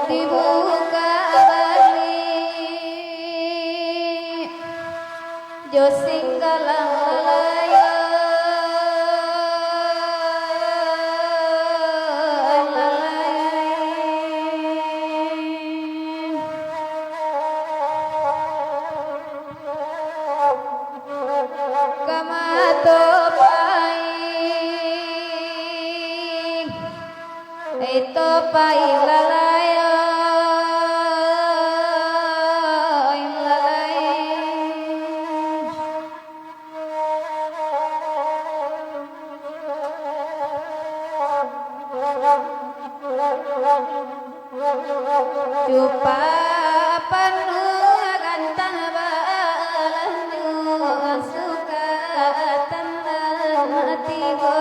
Dibuka balik Josing galang lalaya Kamatopai Ito pai lalaya Jupa penuh gantang balanyu suka tanda tigo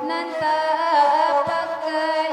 nanta pakai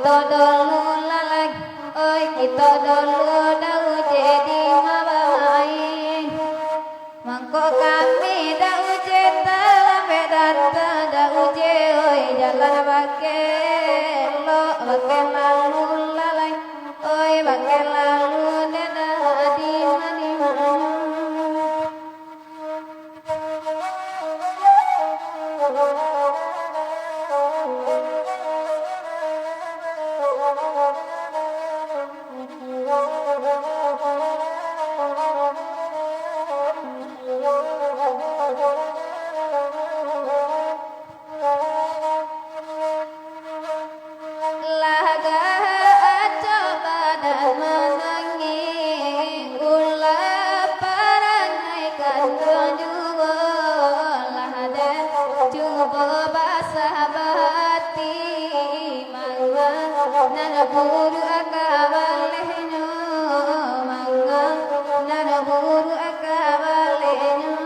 kita dulu lalai, oi kita dulu dah jadi mabain. Mangko kami dah uje telah bedata dah uje, oi jalan bagai lo bagai lalu lalai, oi bagai lalu dah di mana. Guru akabalehnya mangga nana guru akabalehnya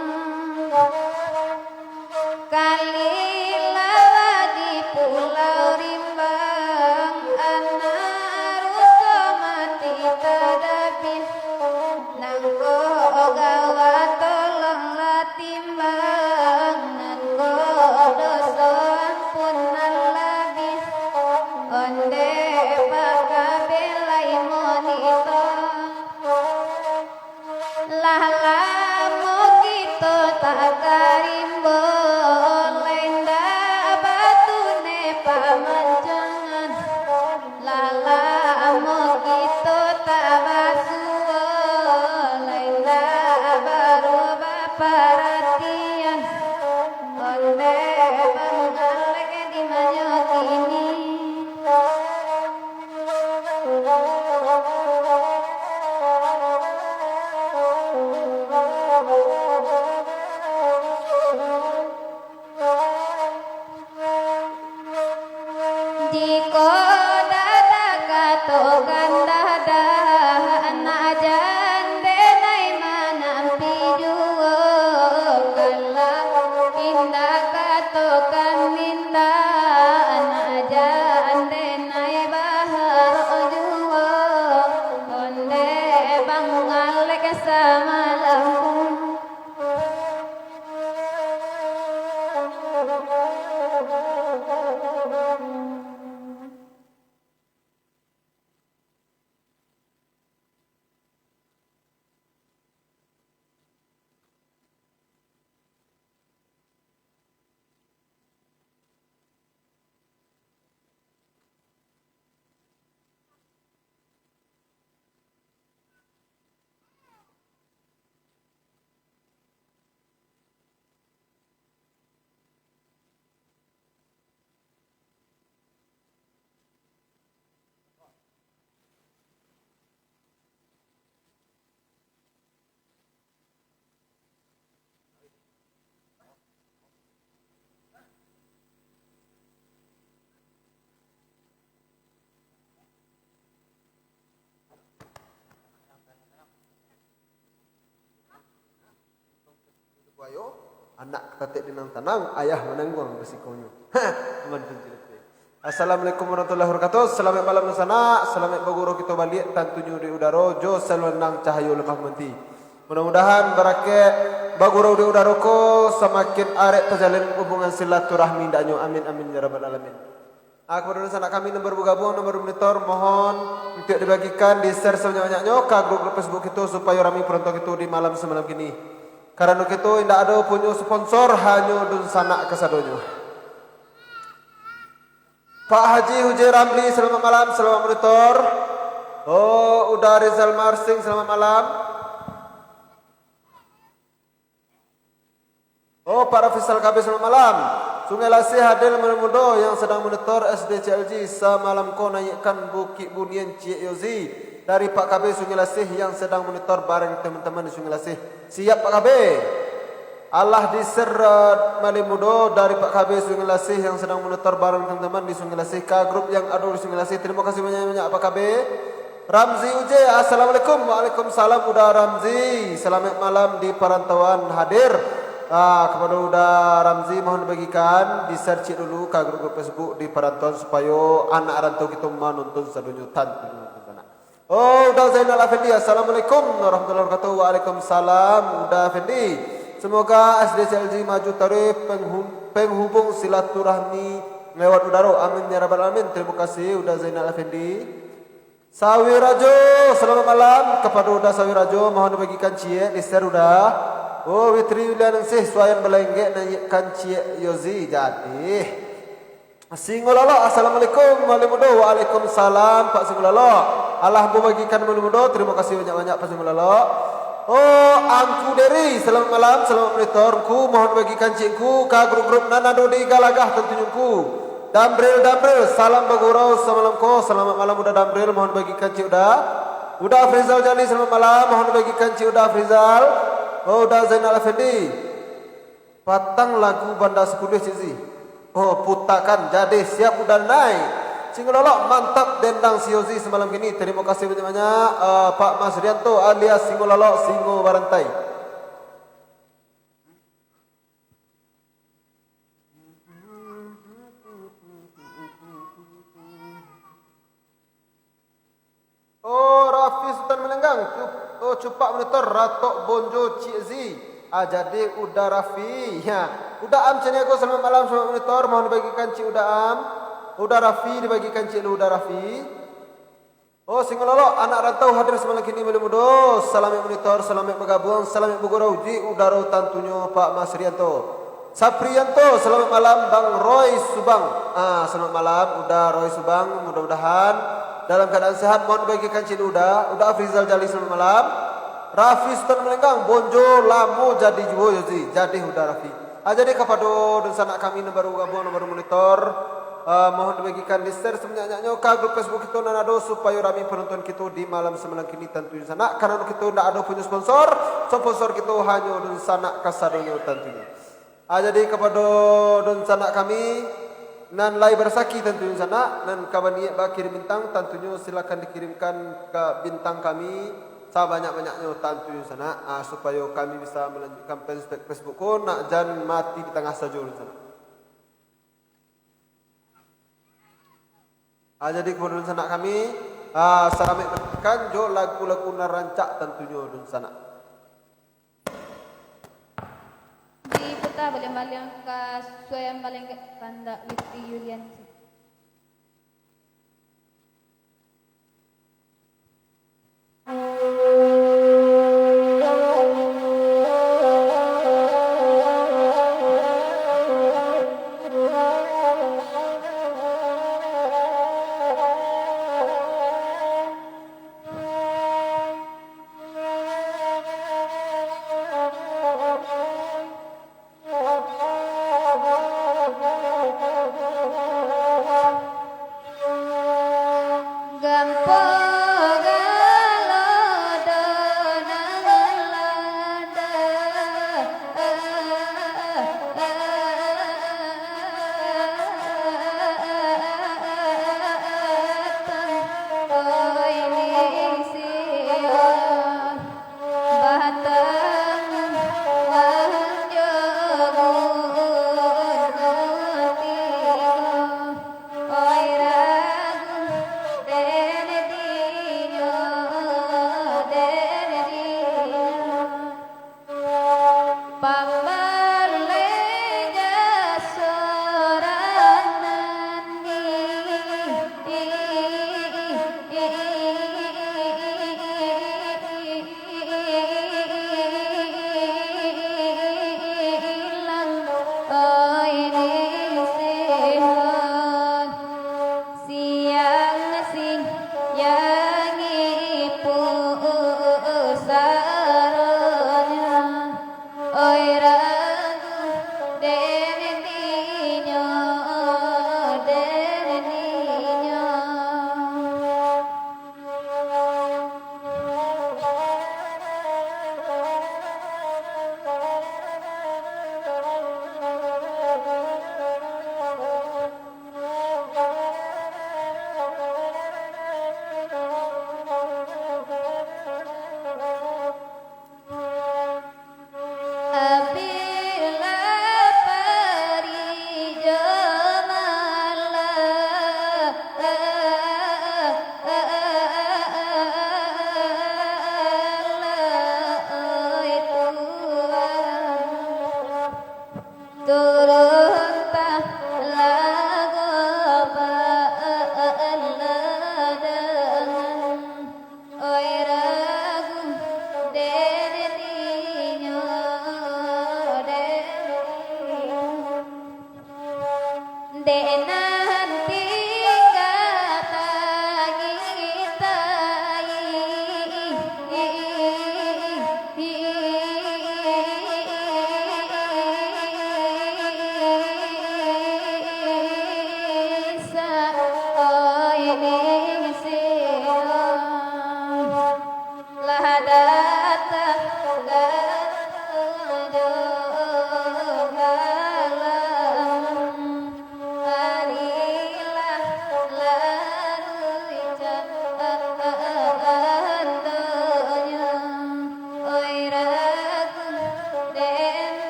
kali lawadi pulau rimbang anaruso mati tadapin nanggo gawa tolong latimbang nanggo doson pun nalabis onde karimbo lenda batu ne pamanjangan lala mo gitu tabasuo lenda baru baparatian onde bangalek di manyokini Ayo, anak tetek dinang tanang, ayah menanggung resikonya. Assalamualaikum warahmatullahi wabarakatuh. Selamat malam sana, selamat baguro kita balik tantunya di udara, jo selwenang cahayu lemah menti. Mudah-mudahan beraket baguro di udara ko semakin arek terjalin hubungan silaturahmi daknyo. Amin amin ya rabbal alamin. Aku sana kami nomor bergabung, nomor monitor mohon untuk dibagikan di share sebanyak-banyaknya ke grup Facebook itu supaya rami perontok itu di malam semalam kini. Karena kita tidak ada punya sponsor hanya dun sanak kesadonyo. Pak Haji Hujair Ramli selamat malam, selamat monitor. Oh, udah Rizal Marsing selamat malam. Oh, para Fisal KB selamat malam. Sungai Lasih hadir muda yang sedang monitor SDCLG semalam ko naikkan Bukit Bunian Cik Yozi. Dari Pak KB Sungai Lasih yang sedang monitor bareng teman-teman di Sungai Lasih. Siap Pak KB? Allah diserat Malimudo dari Pak KB Sungai Lasih yang sedang monitor bareng teman-teman di Sungai Lasih. Ke grup yang ada di Sungai Lasih. Terima kasih banyak-banyak Pak KB. Ramzi Uje, Assalamualaikum. Waalaikumsalam Uda Ramzi. Selamat malam di perantauan hadir. Kepada Uda Ramzi mohon dibagikan di search dulu ke grup Facebook di Paranton supaya anak rantau kita menonton sedunia tantu. Oh, Uda Zainal Afendi, assalamualaikum warahmatullahi wabarakatuh. Waalaikumsalam Uda Afendi. Semoga SDCLG maju tarif penghubung silaturahmi lewat udara. Amin ya rabbal alamin. Terima kasih Uda Zainal Afendi. Sawi Rajo, selamat malam kepada Uda Sawi Rajo. Mohon dibagikan cie di share Uda. Oh, Witri Yulian sih suayan belenggek naikkan cie Yozi jadi. Singololo, assalamualaikum Malimudo. Waalaikumsalam Pak Singololo. Allah bagikan Malimudo. Terima kasih banyak-banyak Pak Singololo. Oh, Angku Deri, selamat malam, selamat monitorku. Mohon bagikan cikku ke grup-grup Nanado di Galagah tentunya ku. Dambril, salam bagurau semalamku. Selamat malam Uda Dambril, mohon bagikan cik Uda Afrizal Jali, selamat malam, mohon bagikan cik Uda Afrizal. Oh, Uda Zainal Afendi. Patang lagu Banda 10 Cizi. Oh, putakan jadi siap udah naik. Singololo mantap dendang Siozi semalam ini. Terima kasih banyak-banyak Pak Mas Rianto alias Singololo Singo Barantai. Oh, Rafi Sultan Melenggang. Oh, cupak monitor Ratok Bonjo Cizi. Jadi Uda Rafi. Ya, Uda Am Ceniago selamat malam selamat monitor. Mohon dibagikan Cik Uda Am. Uda Rafi dibagikan Cik Uda Rafi. Oh, Singololo anak rantau hadir semalam kini Malimudo. Salam monitor, salam bergabung, salam bergurau di udara tantunya Pak Mas Rianto. Saprianto, selamat malam Bang Roy Subang. Selamat malam Uda Roy Subang. Mudah-mudahan dalam keadaan sehat. Mohon dibagikan Cik Uda. Uda Afrizal Jali selamat malam. Rafi Sultan Melenggang Bonjo Lamu jadi juo Yozi. Jadi Uda Rafi. Jadi kepada dan sanak kami baru gabung baru monitor. Mohon dibagikan di share sebanyak-banyaknya ke grup Facebook kita Nanado supaya rami penonton kita di malam semalam kini tentunya sana. Karena kita tidak ada punya sponsor kita hanya dan sanak kasadonya tentunya. Jadi kepada dan sanak kami nan lai bersaki tentunya sana nan kawan niat kirim bintang tentunya silakan dikirimkan ke bintang kami sebanyak-banyaknya tentunya sana supaya kami bisa melanjutkan Facebook ko nak jangan mati di tengah saja sana. Jadi kemudian sana kami saramik berkan jo lagu-lagu narancak tentunya dun sana. Di putar balik-balik ke suayam paling Banda Witri Yulian. turun tak lagu dengan oi ragu dedetinya denan tinggal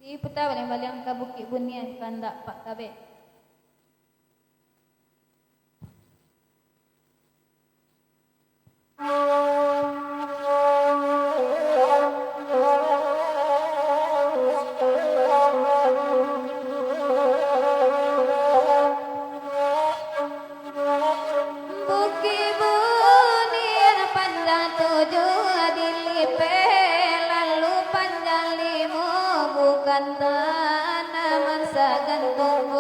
di putar baling-baling ke Bukit Bunian kandak Pak Kabeh. Bukit Bunian panjang 7 dilipeh lalu panjang 5 bukan tanaman sagantung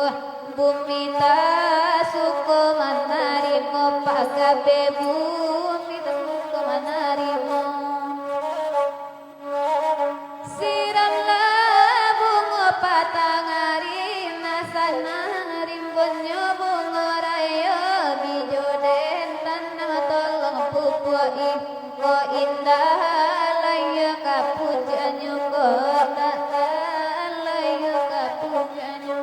bumi tak suku manarimo Pak Kabeh bumi tak suku manarimo siramlah bunga patangari nasana rimbonnya bunga raya bijoden tanah tolong pupui ko indah laya kapujanyo ko tak laya kapujanyo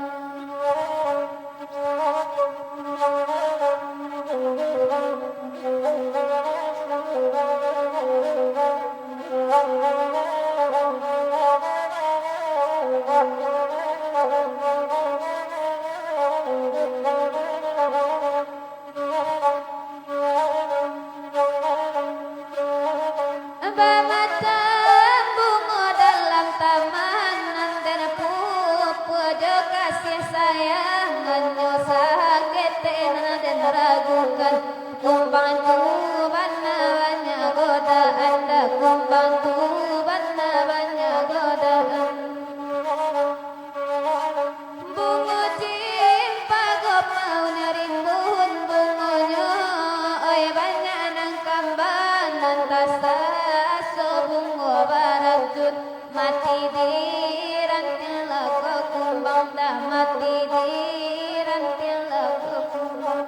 Bamatan bunga dalam taman dan pupu kasih sayang sakit dan ragukan kumbang tuban banyak godaan kumbang tuban banyak godaan bunga cinta gop mau nyarimbun bungonya oi banyak nang kamban nantasa bunga barajut mati di rantil ke kumbang dah mati di rantil ke kumbang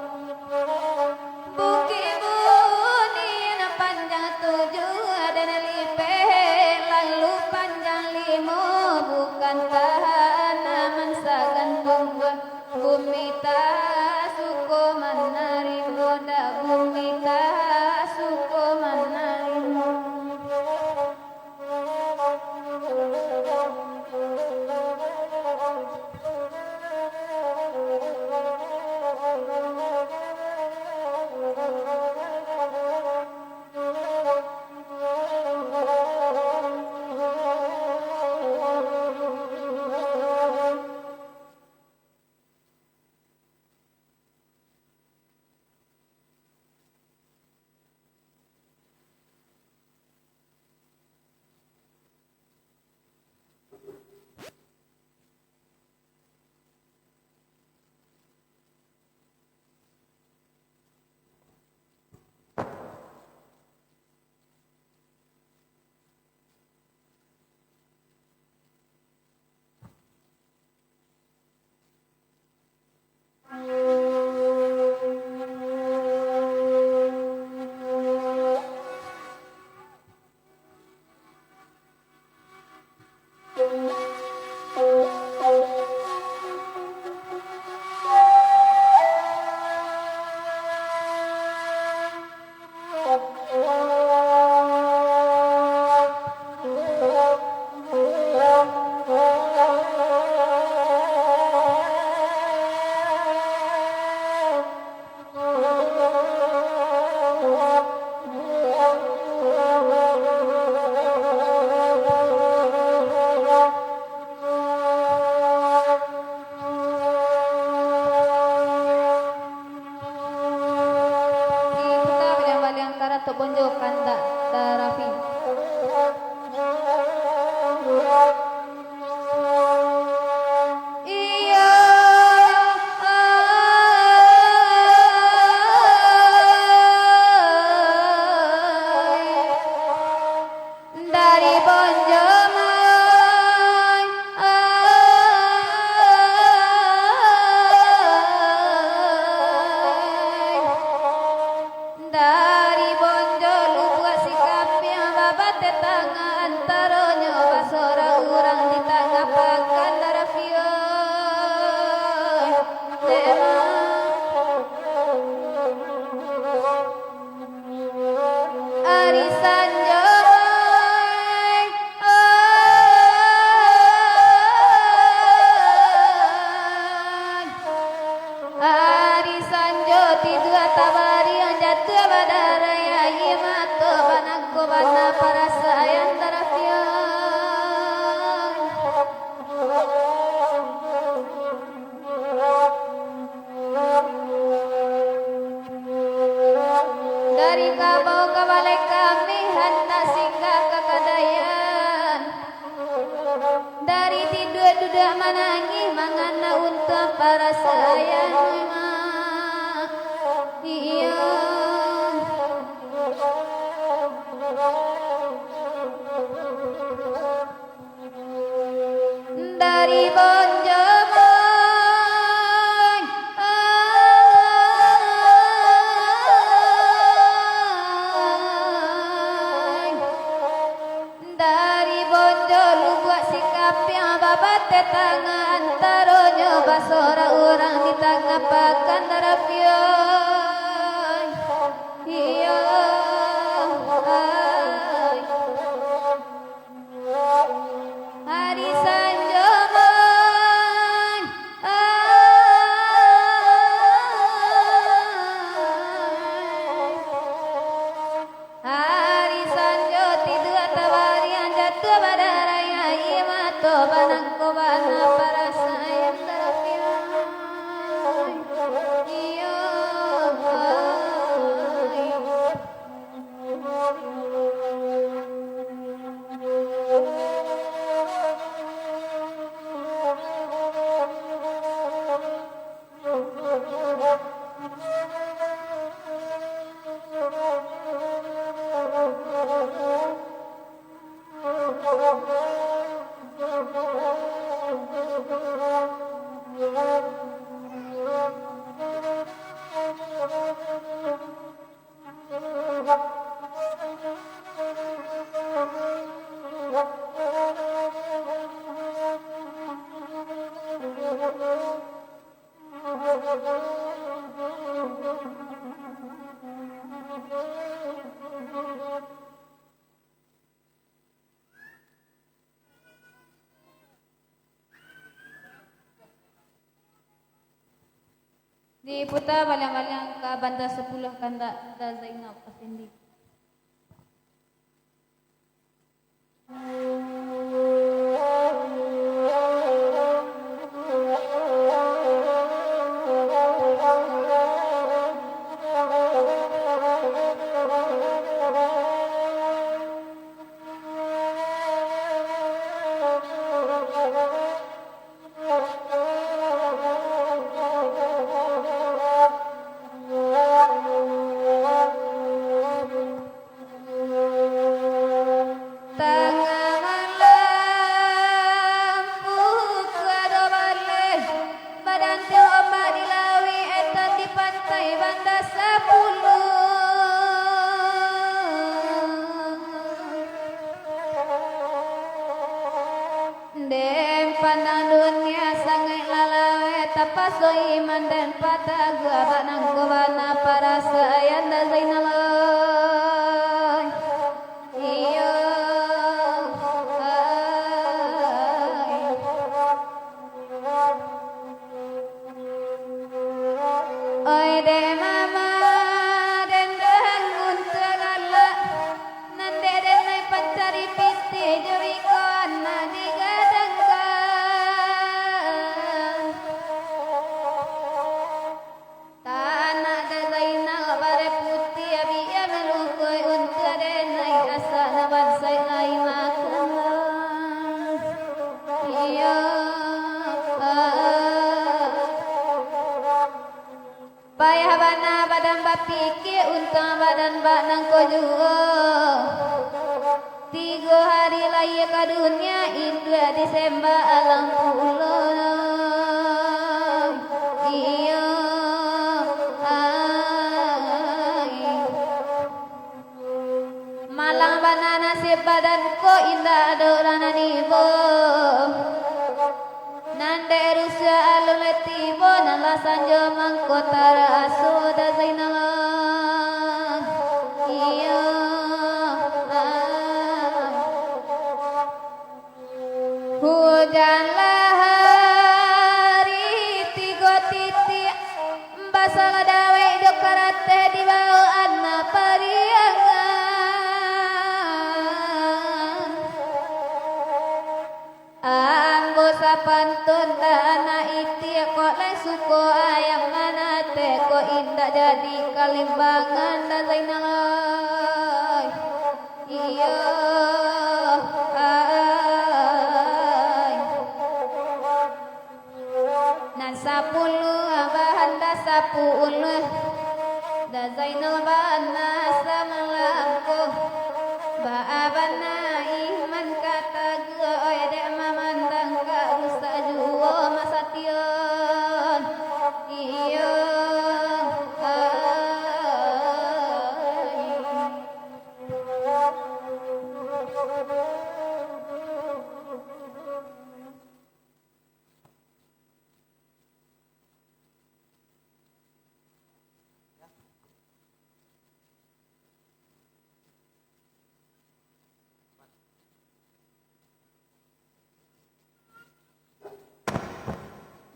Rato Bonjo Kanda Darafi. Iya dari Bonjo dari Bonjo lupa sikap yang babat tetangga antaronya basora urang di tangga pakan darafio arisan arisan joti dua tabari yang jatuh badaraya imato banako bana para sayang tarafian dari kabau ke balai kami hendak singgah ke Kadayan dari tidur duduk menangis mangana untuk para sayang iya dari Bonjo dari Bonjo lu buat sikap yang babat tetangga antaronya basora orang di tangga pakan darafion iya hari sanjoman hari sanjo tidur tabarian jatuh badaraya imato banangko bana para sayang tarafian iya diputar balang-balang ke Banda 10 Kanda da Zainab Afendi. Paso iman dan patah gua banang kubana para sayang dan Zainal iyo oi de mama den dangun tegala nande den nai pancari piti juri kona digadangkan pikir untuk badan badan ko juga 3 hari lagi ke dunia Indra Desember alam pulau iya malang bana nasib badanku indah dorana nibo nande rusya aluletibo nala sanjo mangkotara asuda zainala iya hujanlah hari 3 titik basal dawe dokarate di bawah anna pariangan anggo sapantun dana iti kok le suko ayam manate kok indah jadi kalimbangan dan zainalai iya Sapuluh bahan da 10 da zainal bana samalangku baabana iman kata goy dek mamandang ka rusa juwo masation iyo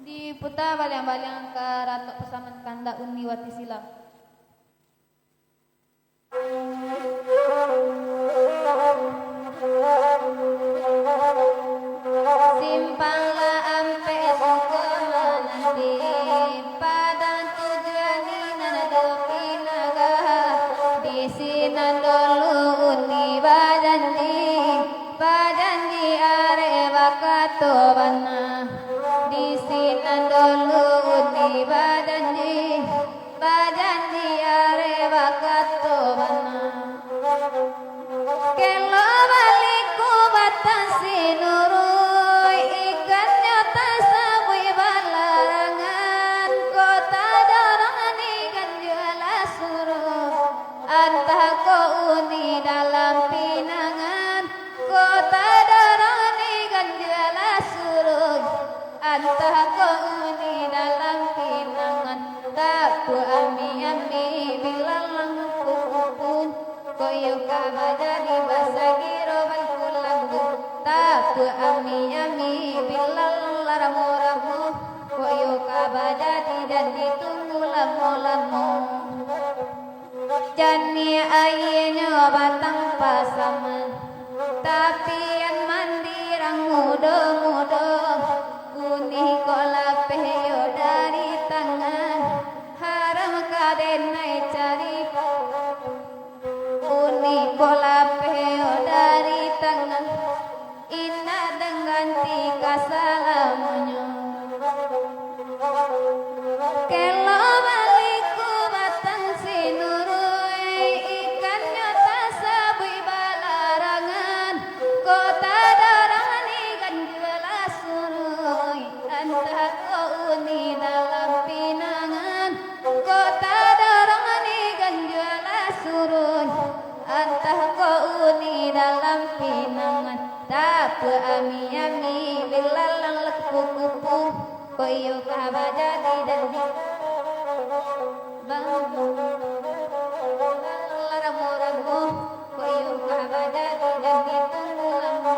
diputar balang-balang ke Ratu Pesaman Kanda Uniwati Silam. Simpanglah ampe suko nanti pada tujuan nana dopi naga di sini dulu uni bajanji are bakato bana di sini dulu uni bajanji are bakato bana kelo baliku batan sinurui ikan nyata sabui balarangan kota dorong ikan juala suruh antah ko uni dalam pinangan kota dorong ikan juala suruh antah ko uni dalam pinangan tak ku ami bilang pun koyo kabaja di basagi roban kulambu tak ku ami bilang laramu koyo kabaja tidak ditunggu lamu jani ayenya batang pasaman tapi yang mandirang muda kunih kolak peyo dari tangan haram kaden naik cari uni bola peo dari tangan ina dengan tiga salamunya kelo baliku batang sinurui ikan nyata sabui balarangan kota darangan ikan juala surui antah ko uni dalam pinangan kota darangan ikan juala surui antah ko uni dalam pinangan tak ami bilalang lekuk-kuku koyo kabaja tidak di bang laramu koyo kabaja tidak ditunggu lamu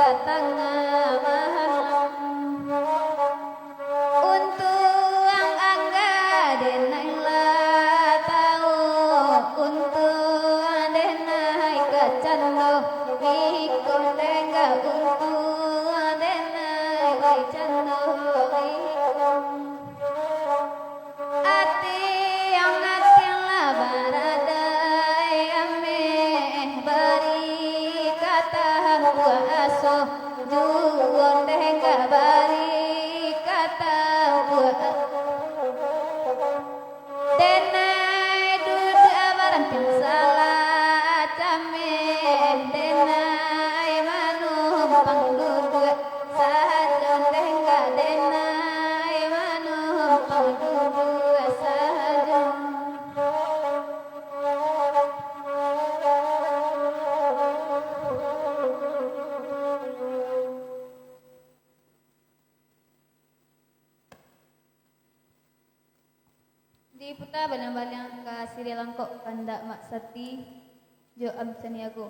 tengah malam untuk angga denai lah tahu untuk denai kacando wikon denga untuk denai kacando wikon ati yang ati lah baradai ame bari kata puaso juon denga bari kata puaso denai duda barantin salah came denai manumpang duda sahajon denga denai manumpang duda sahajon di puta balang-balang ka Sri Langkok kanda mak sati jo absaniago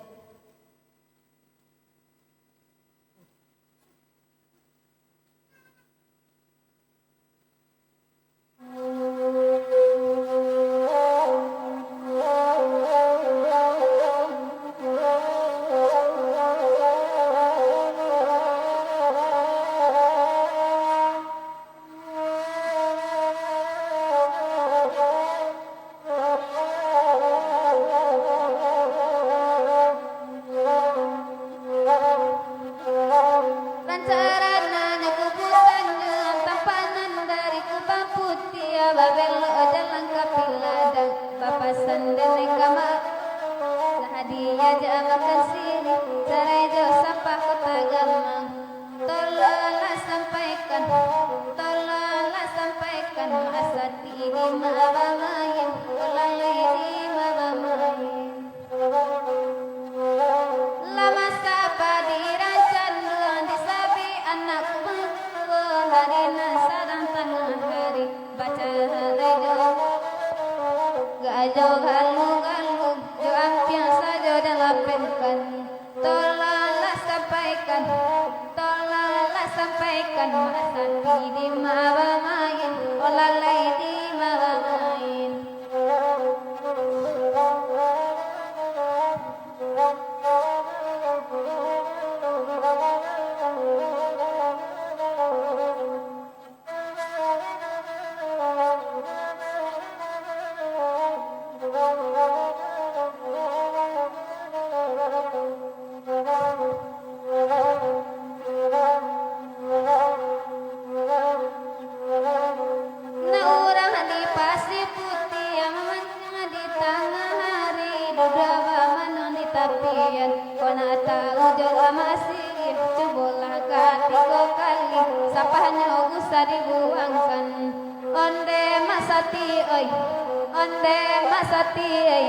Rancarananya kuputannya tampanan dari kubah putih babelo jalan kapiladang papasan dan kamar hadiah jamakan sini cerai jo sampah kota gamang tolonglah sampaikan asati di mabamayin ulalai di mabamayin lama sapa dirancang disabi anakku hari sadang tengah hari baca rejo gajo galu jo ampiang sajo dalapenkan tolonglah sampaikan masati di mabamayin olalai di mabamayin na orang di pasir putih yang memanjang di tengah hari dudaba manon di tapian kona tahu jola masih cobalah tiga kali sapahnya usah dibuangkan onde masati oi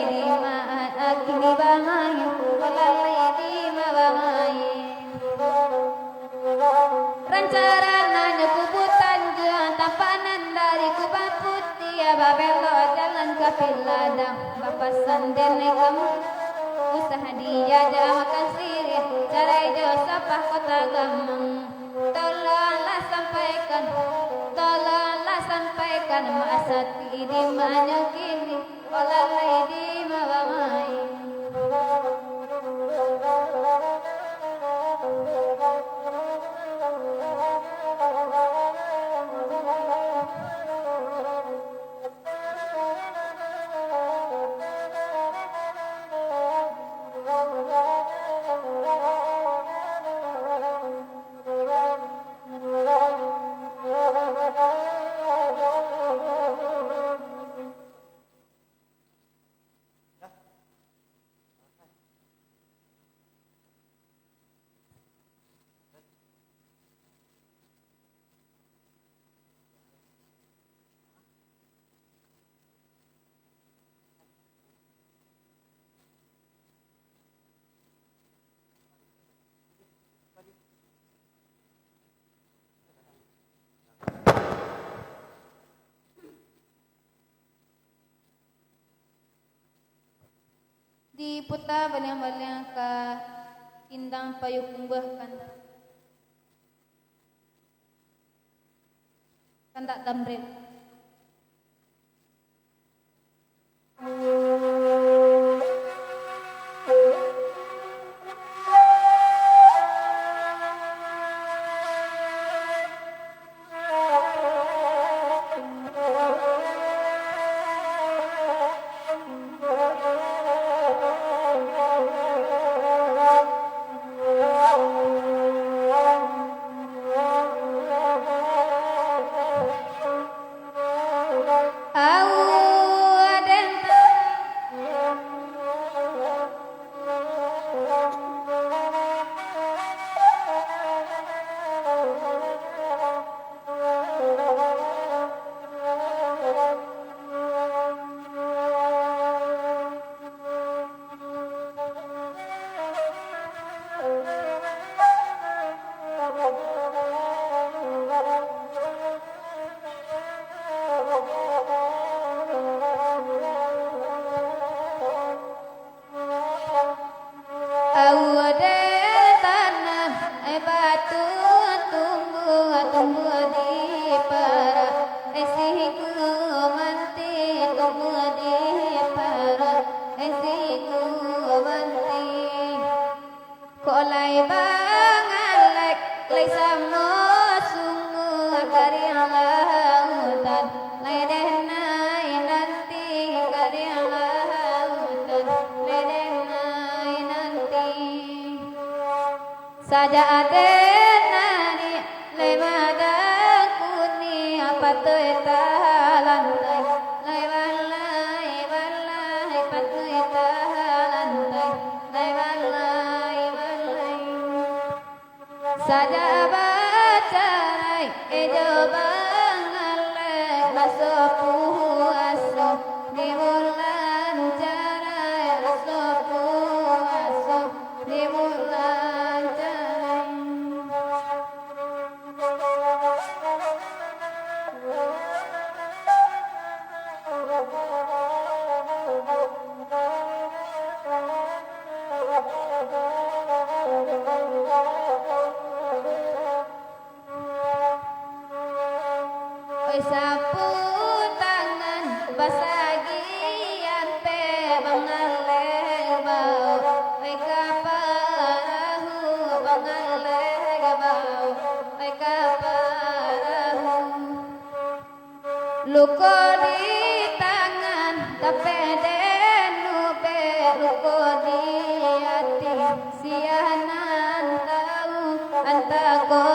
di maan akini bangayu olalai di mabangayu rancarananya kubutan juang tampanan dari kubah putih babelo jalan kapiladang papasan denai kamu usaha dia jamakan sirih carai jo sapah kota gamang tolonglah sampaikan masati di mana kini olalai di mabamain di puta balang-balang ka Indang payung umbah kandak damrel. Saja ada nari lemada kuni apa tueta lantai lewalai walai patueta lantai lewalai walai saja bacarai ejo bangalai masuk puaso di bulan jarai masuk puaso di bulan sapu tangan basagian pe bangaleng bau kaparahu bangaleng bau kaparahu luko di tangan tapi denu pe luko di hati sianan tahu antako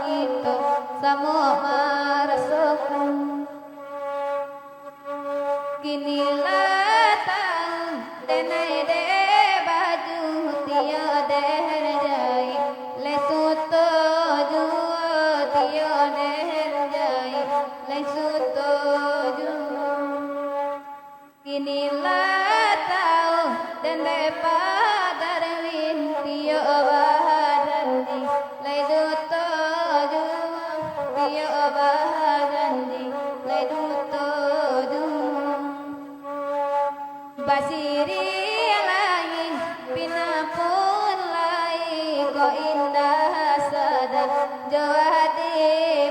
gitu samo marasokun kinilah tahu denai de baju tiyo der jai le suto juo tiyo der jai le suto juo kinilah tahu denai padarwin tiyo bahadandi le suto juo tiyo bahadandi le suto basiri lain pinapun lain ko indah sadar jawadi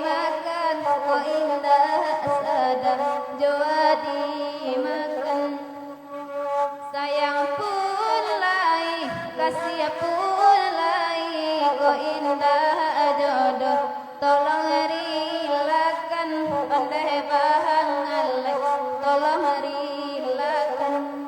makan ko indah sadar jawadi makan sayang pun lain kasih pun lain ko indah jodoh tolong rilakan pandai bahangan tolong rilakan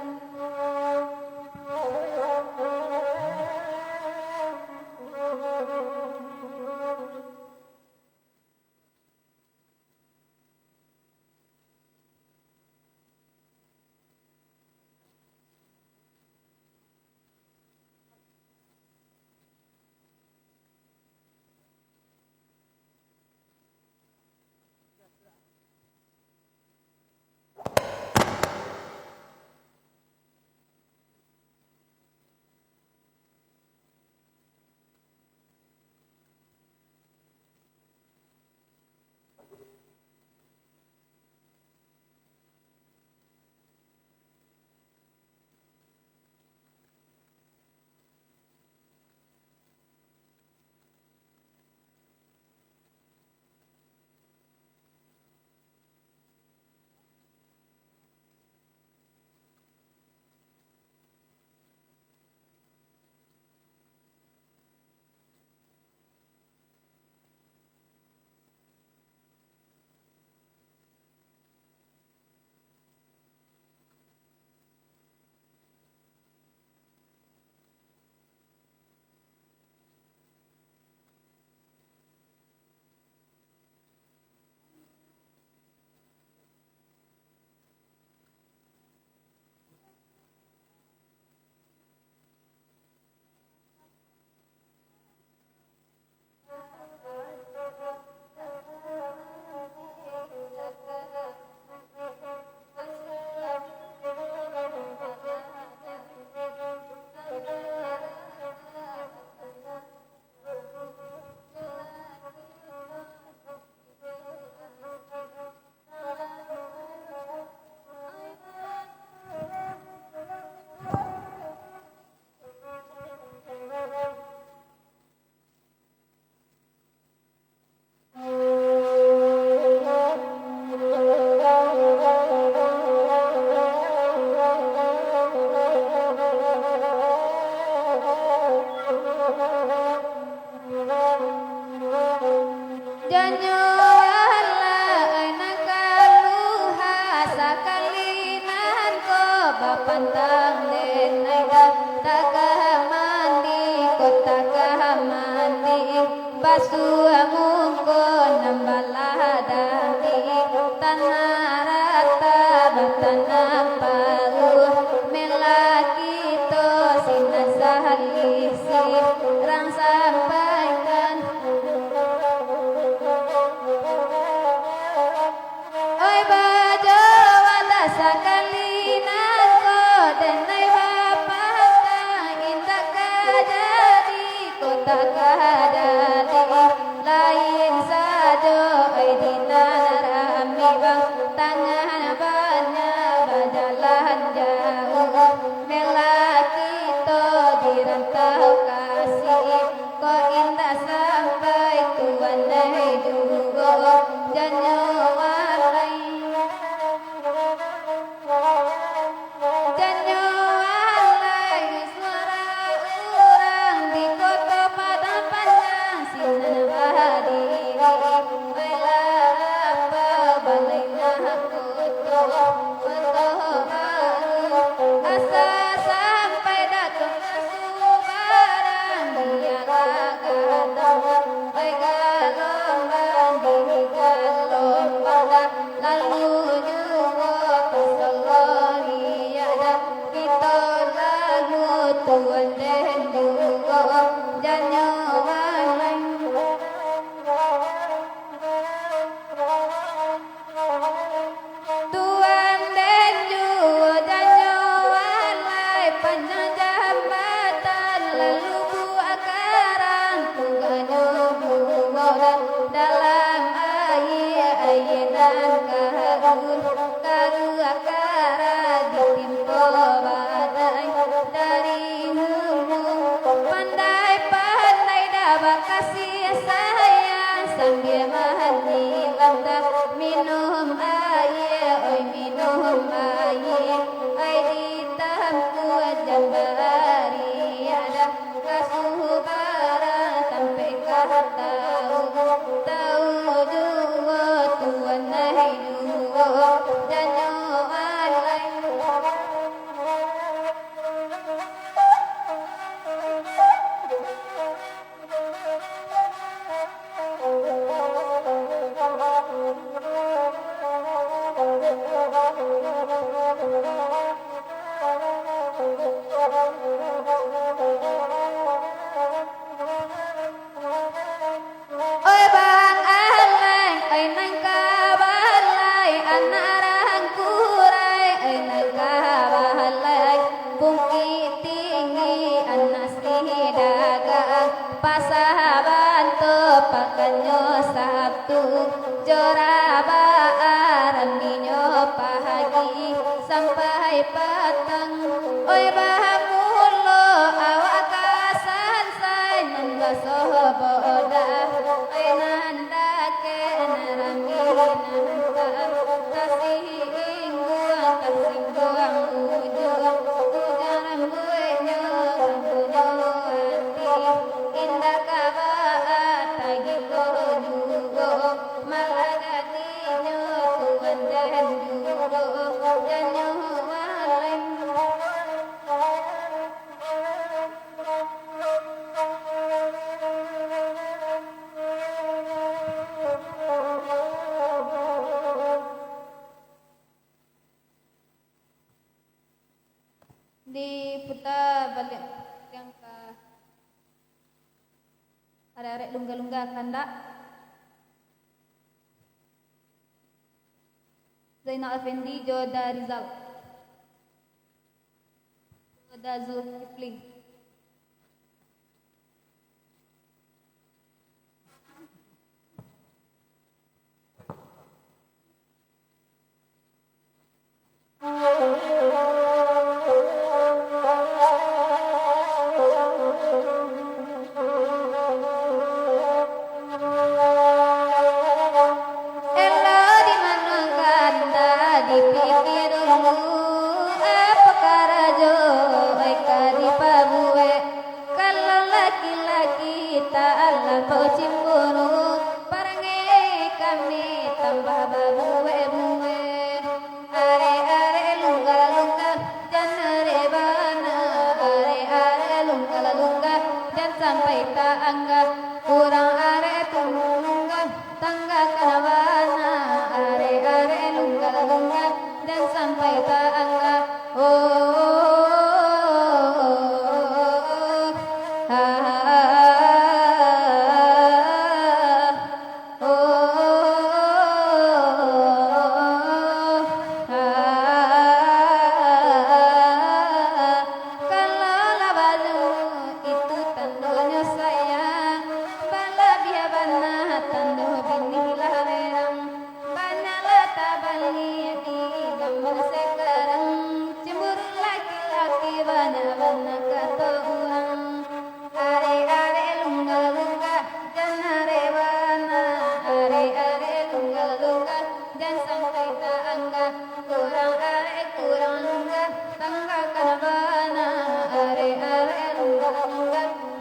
Janyo wala ay nakaluha sakalinan ko bapantang din ay tagahamandi ko tagahamandi basuamong ko ng baladandi tanarata batanang pau melaki to sinasalisi rang sampaikan Oy bajo wala sakalinan ko denay bapatang indah kajadi kota kajadi lain sajo ay dinarami bang tangan banyak berjalan jauh melaki to dirantau kasih ko indah sampai tuan nahi dugo janyo walai janyo walai suara orang di kota padang panjang sinan bahadiri bela apa balai nakuto asa sampai datang ke subaran dia gagadang galombang diri galombang lalu juga keselori ada kita lagu tuan dan juga janyo walai Tuan dan juga janyo walai panjang jambatan lalu buat karang tungganyo buat dalam air ayenan karu akara ditimpo badai dari hulu pandai dapat kasih sayang sambil mandi lantak minum air oi minum air ditampu jambari ada kasuh barang sampai tahu juga tuan nahi juga janyo alai Oi bang alai oi nang kabalai anarang kurai oi nang kabalai bukit tinggi anas dagang pasahaban to pakanyo sabtu joraba aranginyo pahagi sampai petang oi bahamulo awak kasan say nunggasoh boda oi nanda ke narangi nanda kasih ingguang ujung ujaran buenyo hati indah kabaat tagi ko jugo malagatinya tuan dan jugo janyo walai diputar balik yang ke arek-arek lungga-lungga kandak Zainal Effendi Joda Rizal Joda Zulkifli dipikirmu apa karajo ai kari po cimburu parange kami tambah babuwe are are lungga janare bana are lungga dan sampai tak angga kurang are tungga tangga kanawana are lungga dan sampai tak angga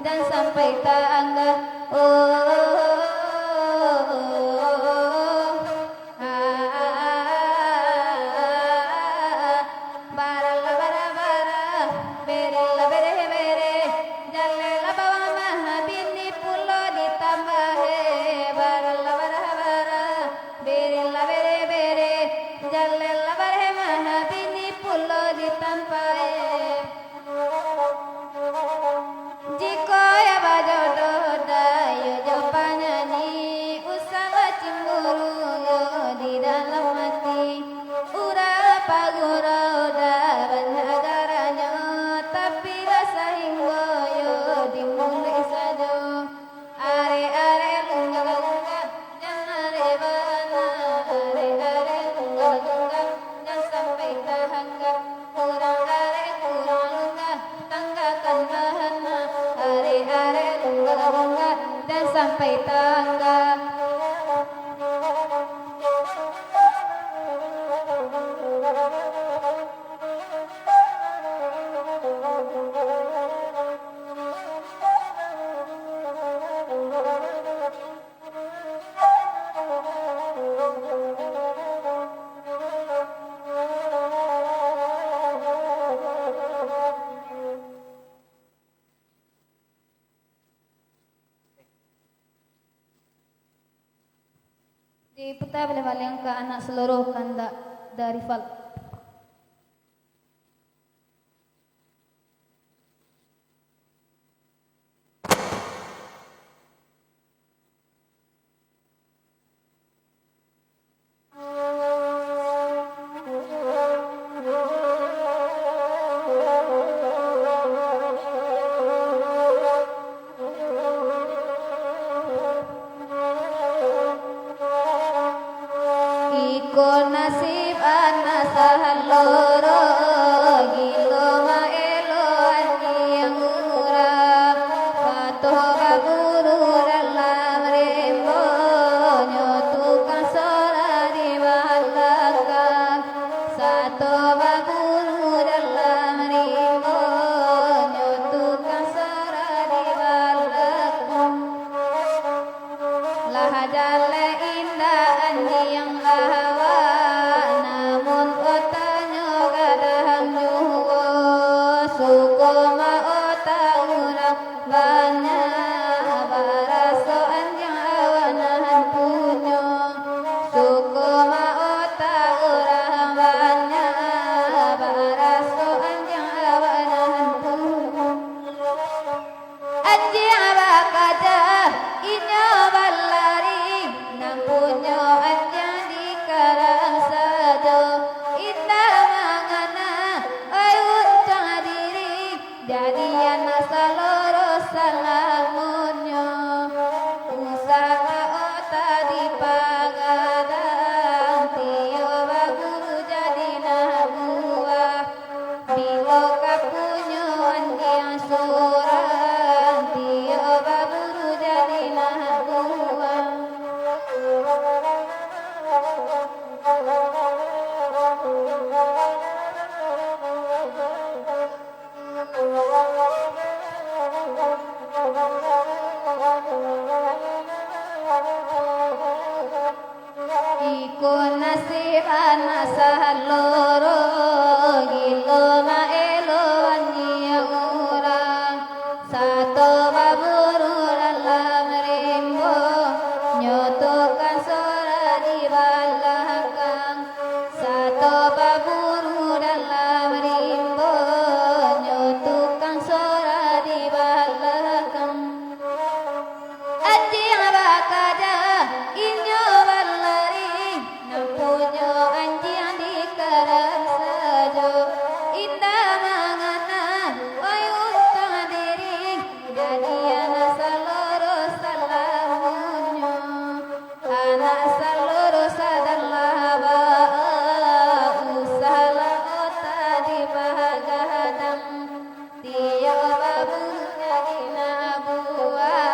dan sampai tak angga barala bara berela bere jalela bawa maha bini pulo ditambah barala bara berela bere jalela bare maha bini pulo ditambah jiko ya bajodo dayo jopanyani usaha cimburu yo di dalam hati ura pagura udah banyak garanya tapi rasa hinggo yo di mulai saja are lungga janare bana are lungga dan sampai tahangga kurang lungga tanggakan bahana are lungga dan sampai tangga diputar oleh yang ke anak seluruh kanda dari Fal. Iko nasib anak sahaloro gilo maelo yang murah patuh guru dalam rembo nyotukan sora di balakan satu guru dalam rembo nyotukan sora di balakan lah jale indah yang hawa namun kotanya kadang nyuwo suku ma otang urang banyak barasoan yang awanan punya suku ma otang urang banyak barasoan yang awanan punya anji abakaja inya balari kaja inyo balari nampunyo anjing di karang sajo ita mangana wayun tadiring jadiana saloro salamunyo anak saloro sadalaba usala tadi bagadang tiya babunya dinabuah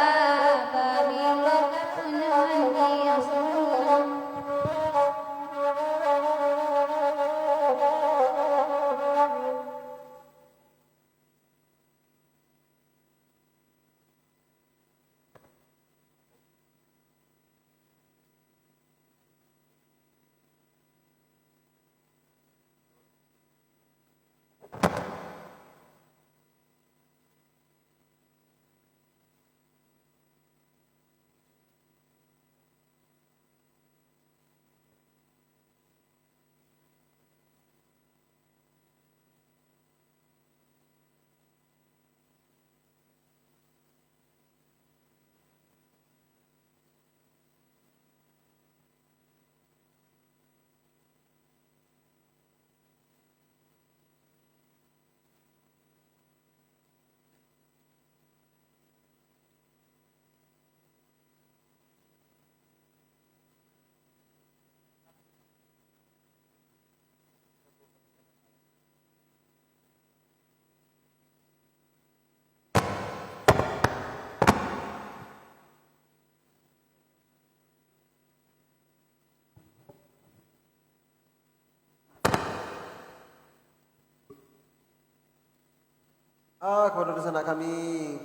Kepada dosa anak kami,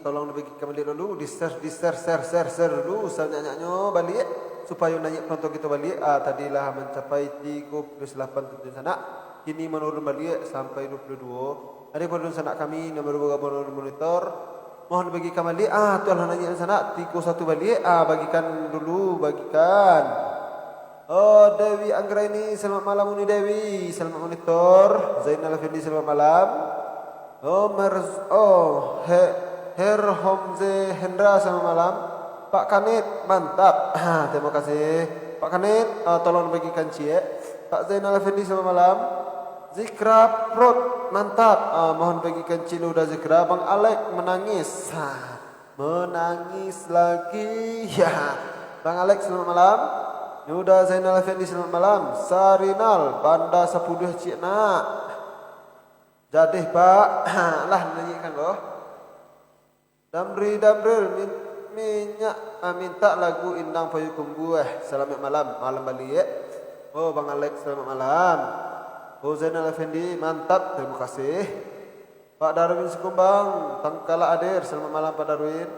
tolong bagi kami dulu, share dulu, nyanyi balik supaya nanya penonton kita balik. Tadilah mencapai 38 sana, kini menurun balik sampai 22. Ada kepada dosa anak kami nomor berapa monitor, mohon bagi kami balik. Tuhan nanya sana 31 balik. Bagikan dulu, bagikan. Oh Dewi Anggraini, selamat malam Uni Dewi, selamat monitor. Zainal Effendi, selamat malam. Her Homze Hendra selamat malam. Pak Kanit mantap. Terima kasih Pak Kanit. Tolong bagikan cie. Pak Zainal Effendi selamat malam. Zikra Prot mantap. Mohon bagikan cie udah Zikra. Bang Alek menangis. Menangis lagi. Ya. Bang Alek selamat malam. Yuda Zainal Effendi selamat malam. Sarinal Banda Sapuduh Cina. Jadi Pak, lah nanyikan loh. Damril minta lagu Indang Payukum Buah. Selamat malam, malam balik. Oh Bang Alex selamat malam. Oh Zainal Effendi mantap, terima kasih. Pak Darwin Sekumbang, Tangkala Adir, selamat malam Pak Darwin.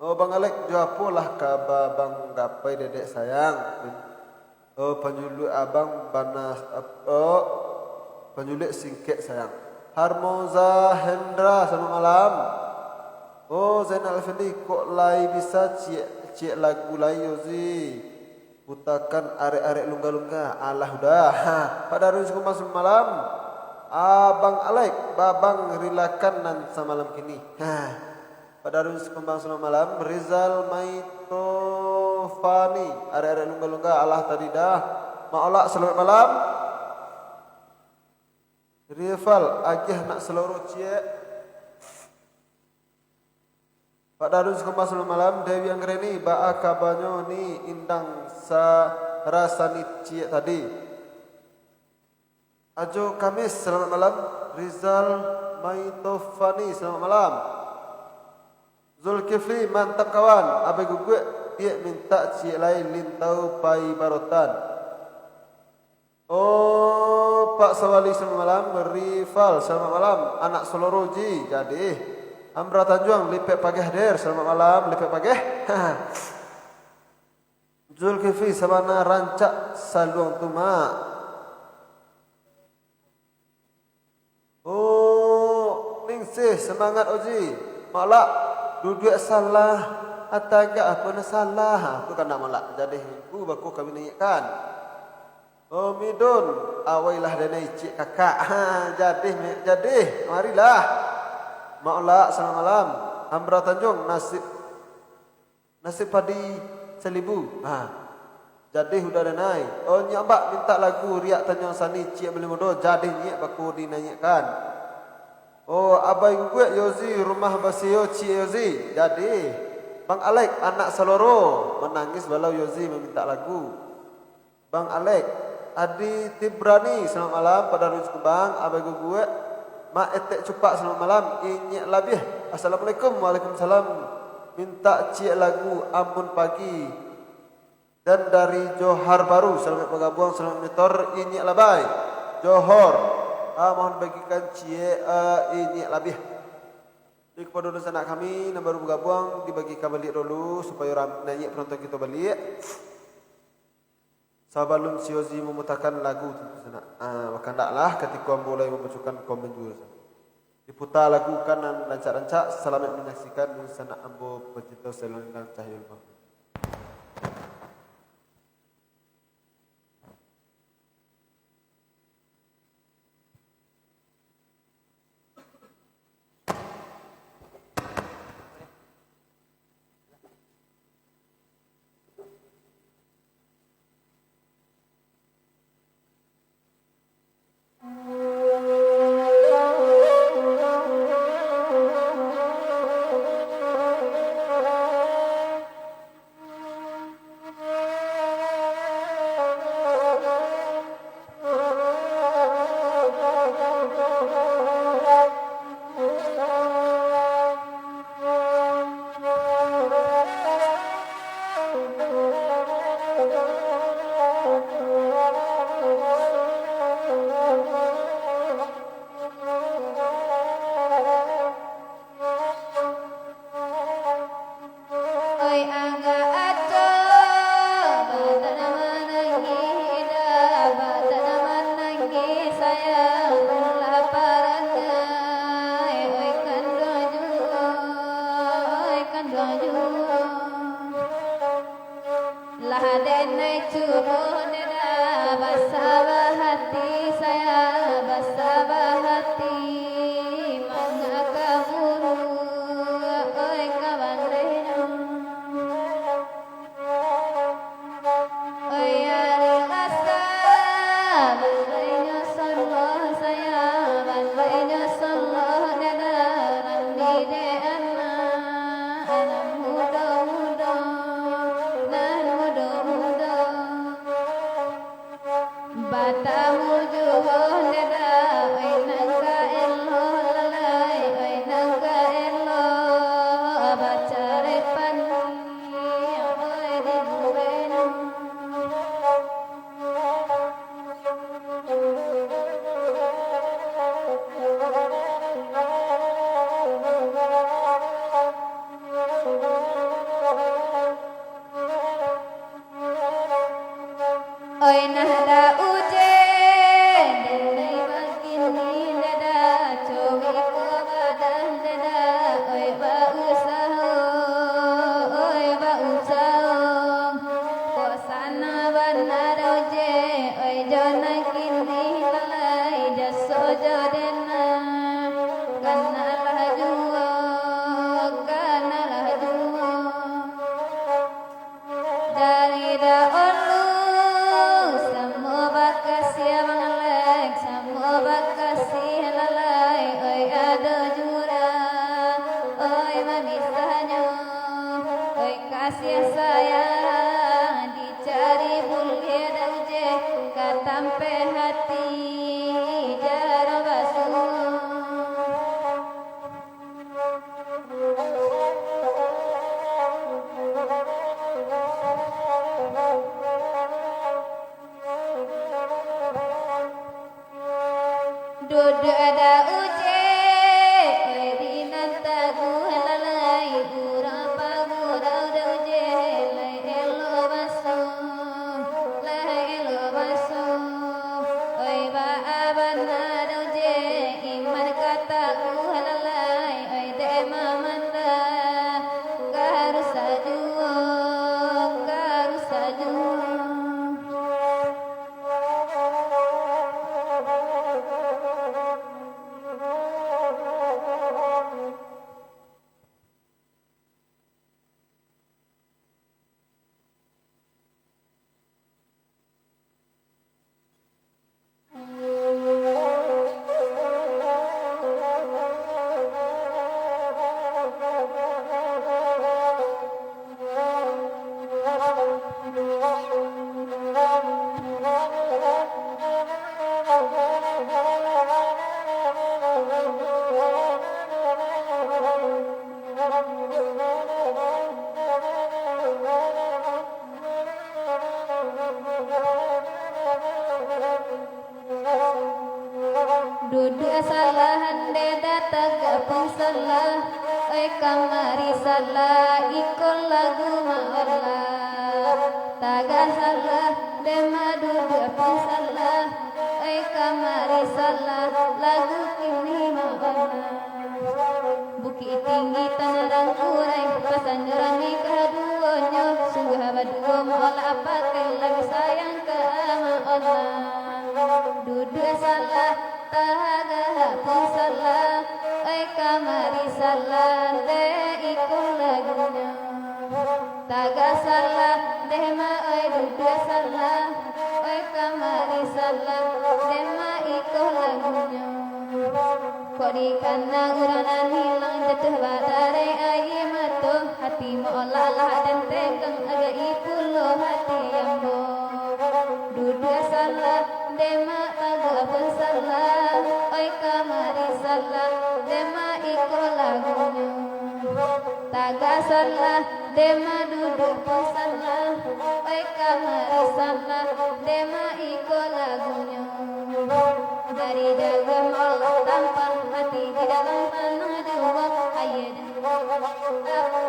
Oh Bang Alex jawapolah kabar Bang Gapai dedek sayang. Oh penjulu abang banas penjulik singkek sayang. Harmoza Hendra selamat malam. Oh Zainal Effendi kok lai bisa cik lagu lai Yozi. Putakan arek-arek lungga-lungga. Alah udah. Pak Darwin Sekumbang selamat malam. Abang Alek babang rilakan nan semalam kini. Pak Darwin Sekumbang selamat malam. Rizal Maitofani arek-arek lungga-lungga. Alah tadi dah. Ma'olak selamat malam. Rival agih nak seluruh cie. Pak Darun Sekumbang selamat malam. Dewi Anggreni ba'a kabanyo ni indang sa rasani cie tadi. Ajo Kamis selamat malam. Rizal Maitofani selamat malam. Zulkifli mantap kawan. Abai gugue dia minta cie lain lintau pai barotan. Oh Pak Sawali selamat malam. Rival selamat malam. Anak Soloroji jadi Amra Tanjung Lipek Pageh Der selamat malam. Lipek Pageh. Zulkifli Sabana Rancak Saluang Tuma. Oh Ningsih semangat Oji. Malak duduk salah ataga apa na salah. Aku kan nak malak jadi aku baku kami naikkan. Oh Midun, awailah danai cik kakak. Jadi, marilah. Ma'la selamat malam. Amra Tanjung nasib nasi padi 1,000. Jadi sudah ada naik. Oh nyak mbak minta lagu riak tanya sani cie beli modo jadi nyak baku dinanyakan. Oh abai gue Yozi rumah basio cie Yozi. Jadi Bang Alek anak Saloro menangis walau Yozi meminta lagu. Bang Alek Adi Tibrani selamat malam pada Rus Kembang abai gue Mak Etek Cupak selamat malam Inyak Labih Assalamualaikum Waalaikumsalam minta cie lagu Ampun Pagi dan dari Johor Baru selamat bergabung selamat monitor Inyak Labai Johor mohon bagikan cie Inyak Labih. Jadi kepada dosen anak kami yang baru bergabung dibagikan balik dulu supaya naik penonton kita balik. Sabalun Siozi memutarkan lagu tentu sana. Maka ndaklah ketika mulai membacakan komen juga. Diputar lagu kan rancak-rancak selamat menyaksikan sana ambo pecinta selendang cahaya bang. Oi nahda uje kamari salah ikut lagu ma'allah taga salah dema duduk pun salah kamari salah lagu kini ma'allah Buki tinggi tanah rangkurai pasan jerami keduanya sungguh berdua mola pakai lagi sayang ke ama Allah duduk salah tahaga pun salah kamari salah de ikut lagunya taga salah dema duduk salah kamari salah dema ikut lagunya Kodi kana uranan hilang jatuh badai air mata hati molah dan tegang agak ipulo hati yang bo duduk salah dema agak pun salah kamari salah dema ikut lagunya taga salah dema duduk pun salah kamari salah dema ikut lagunya dari dalam Allah tanpa hati di dalam panah dua ayat aku dalam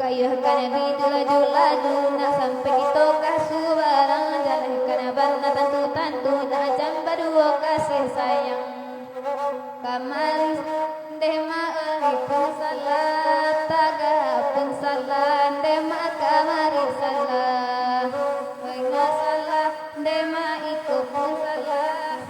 Kayuh kana laju nak sampai kita kasih barang jalan kana bana tantu nak jam berdua kasih sayang kamari dema pun salah taga pun salah dema kamari salah enggak salah dema ikut pun salah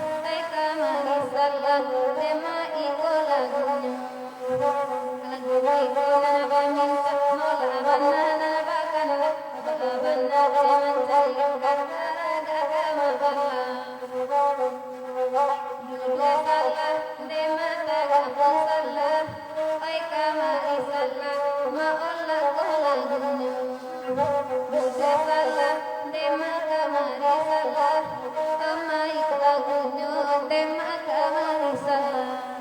kamari salah dema ikut lagunya lagu itu nana minta nola banana bakana banana mencari kata kama dua salah dema taga pun salah kamari salah ma Allah lagunya dua salah dema kamari salah ama ikut lagunya dema kamari salah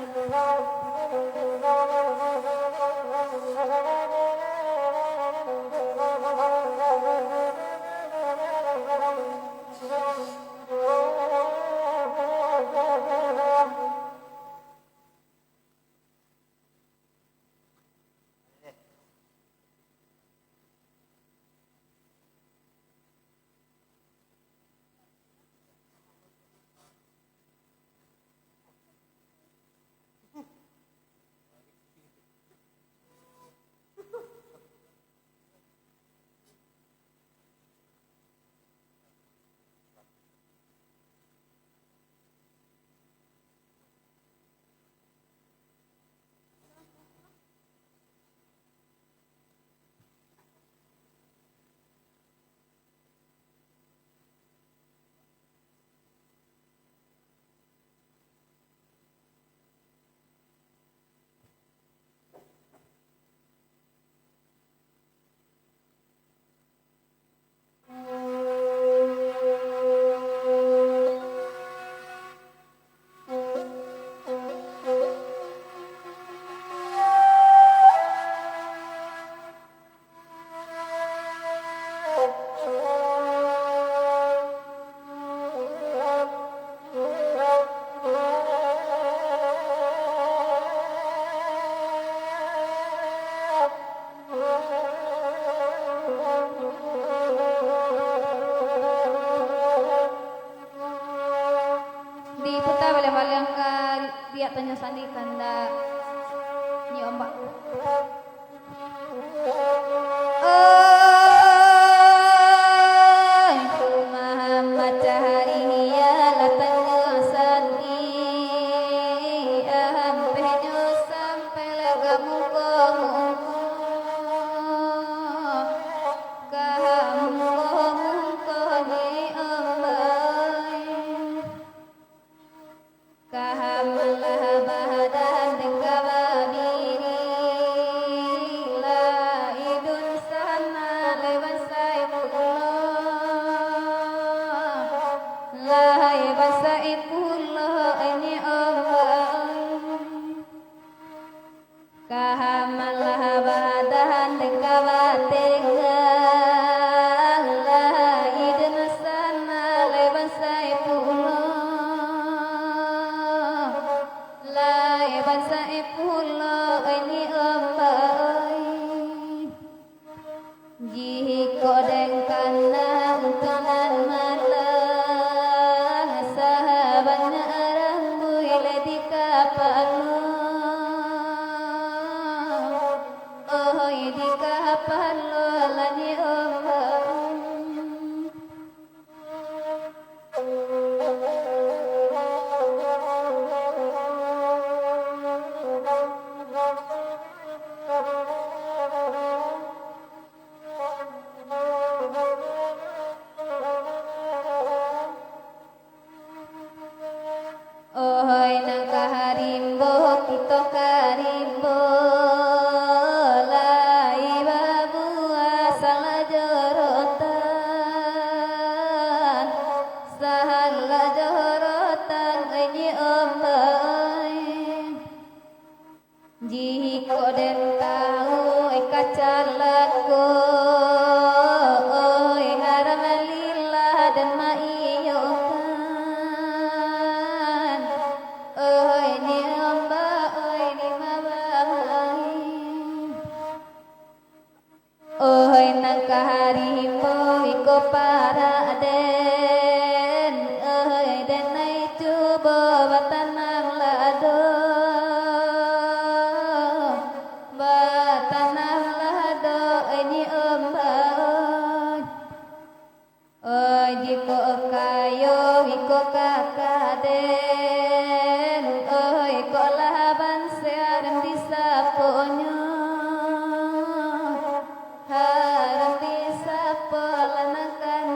tanya sandi tanda ni ombak. Muhammad cahaya latang sandi ahampenyo sampai lagamu la lai basa ipullah ini kahamalah badahan dekawatinggal lai denasana lai basa ipullah lai basa ipullah ini jika dengkana untanan malang sahabatnya arang buile di kapal di kapal lani Ohoi nang kaharimbo kito karimbo lai babu asal jorotan sahal jorotan ini jiko den tahu kacalako oi haramalillah dan maiyokan oi ni amba oi ni mabahai oi nang kaharimbo iko paraden oi den nai cuba batanang lado batanang lado ini oi jiko kayo iko kakaden oi ko laban searan disaponyo harap disapo lanakan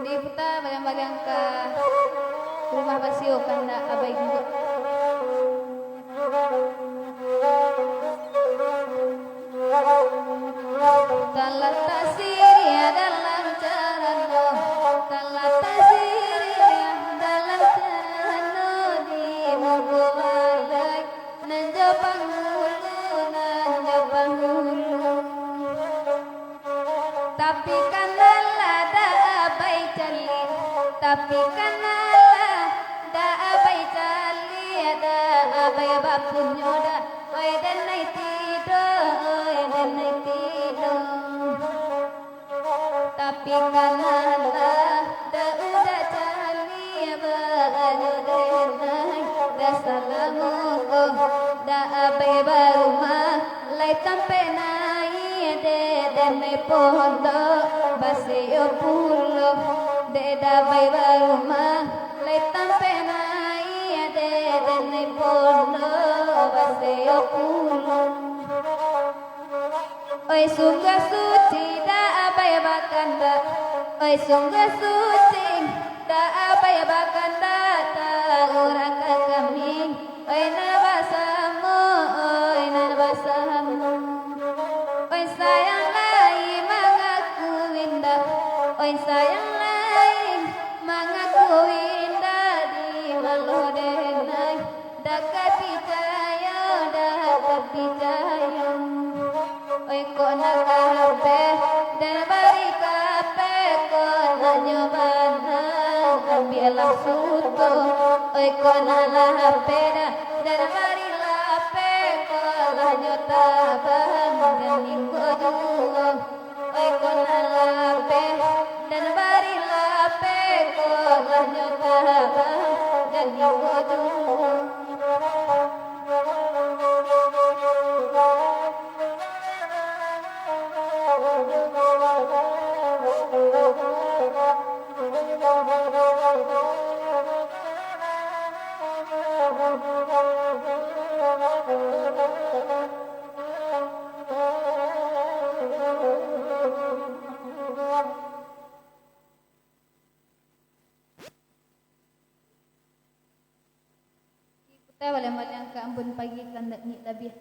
di puta bagang-bagang ke rumah basio kanda abai juga talat tasirya dalam carano talat tasirya dalam carano di mugulai nanjapang hulu tapi kanala da abai cali tapi kanala da abai cali ada abai bapunyo da oi dan nai tidur tapi kanala da udah cali baanu denai da salamu da abai barumah lai tampe nai de nai pondo basio pulo de da bai barumah lai tampe nai de nai pondo basio pulo oi sungguh suci da abai bakanda oi sungguh suci da abai bakanda ta orang kami oi nabasamu oi sayang lai mengaku indah oi sayang lai mengaku indah di malu denai dekat picayo oi kona kape dan bari kape kona nyobana ambil suto oi kona lape dan bari lape kona nyotaban dan minggu dua oi kona lape dan bari lape kona nyotaban jadi godung. Kita boleh malang ke ambun pagi kandak ni lebih.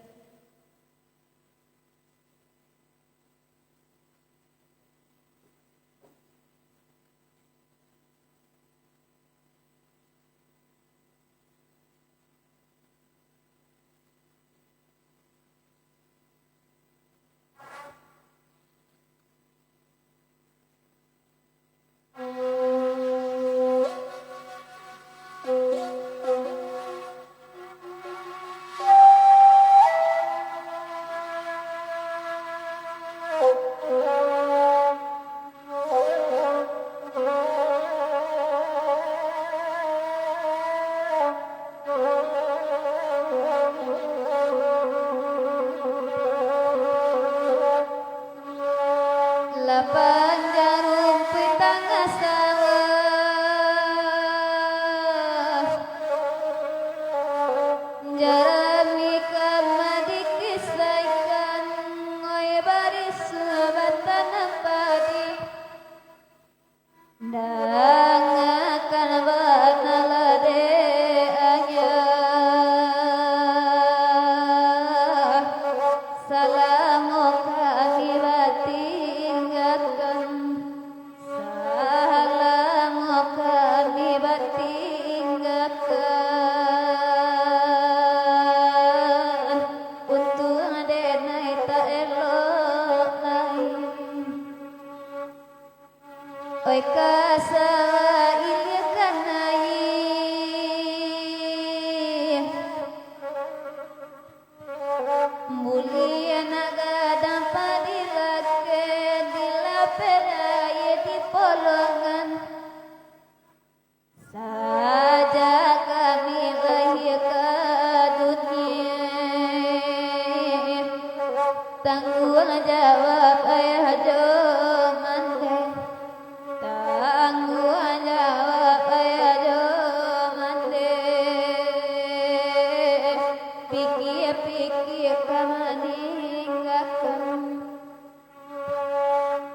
Lapan jarum petanga sawah jarami kamadi kisaikan ngoy baris batan padi dangakan banalade anya salamo kanibati Oi kasa ilkanai mulia naga dampadi lake dilaperai di polongan saja kami lahir ke dunia tanggung jawab ayah joman tanggung jawab ayah joman pikir-pikir kamaninggakan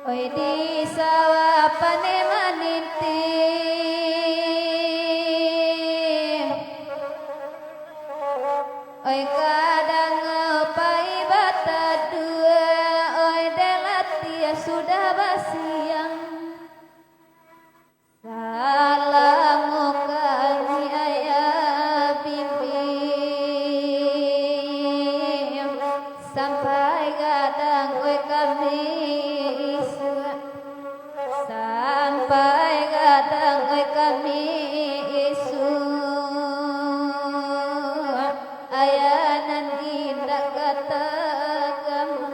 oi di sawah panemaninti oi kadang pai bata dua oi delati sudah basiang salamu kami ayah bimbing sampai kadang oi kami isu sampai kadang oi kami isu ayah nanti tak kata kamu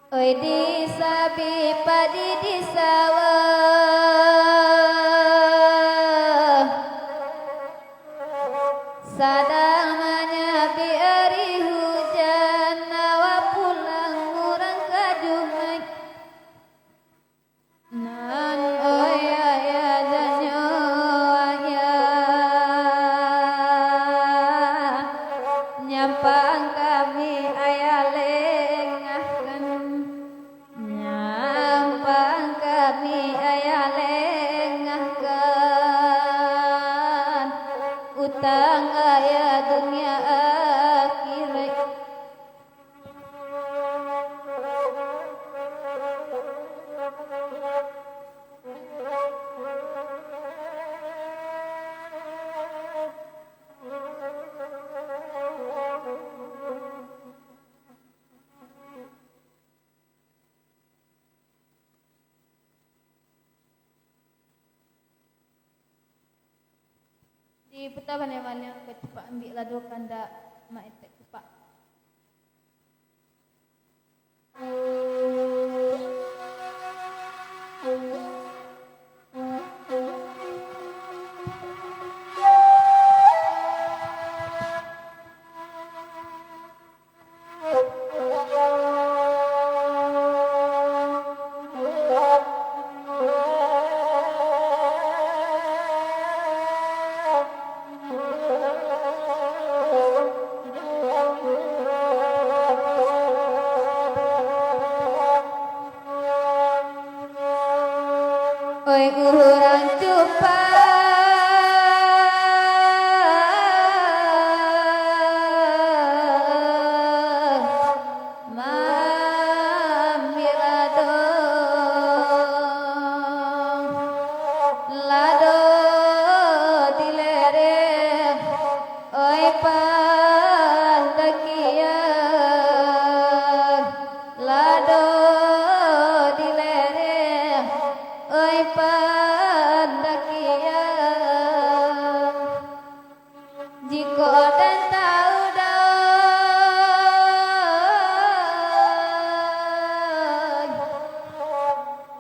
oi di sabi padi di sawah sadang menyepi hari hujan nawa pulang murang kajungai nan oi ayah danyo ayah nyampang kami ayah lengahkan nyampang kami ayah Di putar banyak-banyak cepat ambil lado kanda mak etek cepat. Oi kurang cepat mambilado lado dilere oi pandakia lado dilere oi pandakia jiko dan tahu dah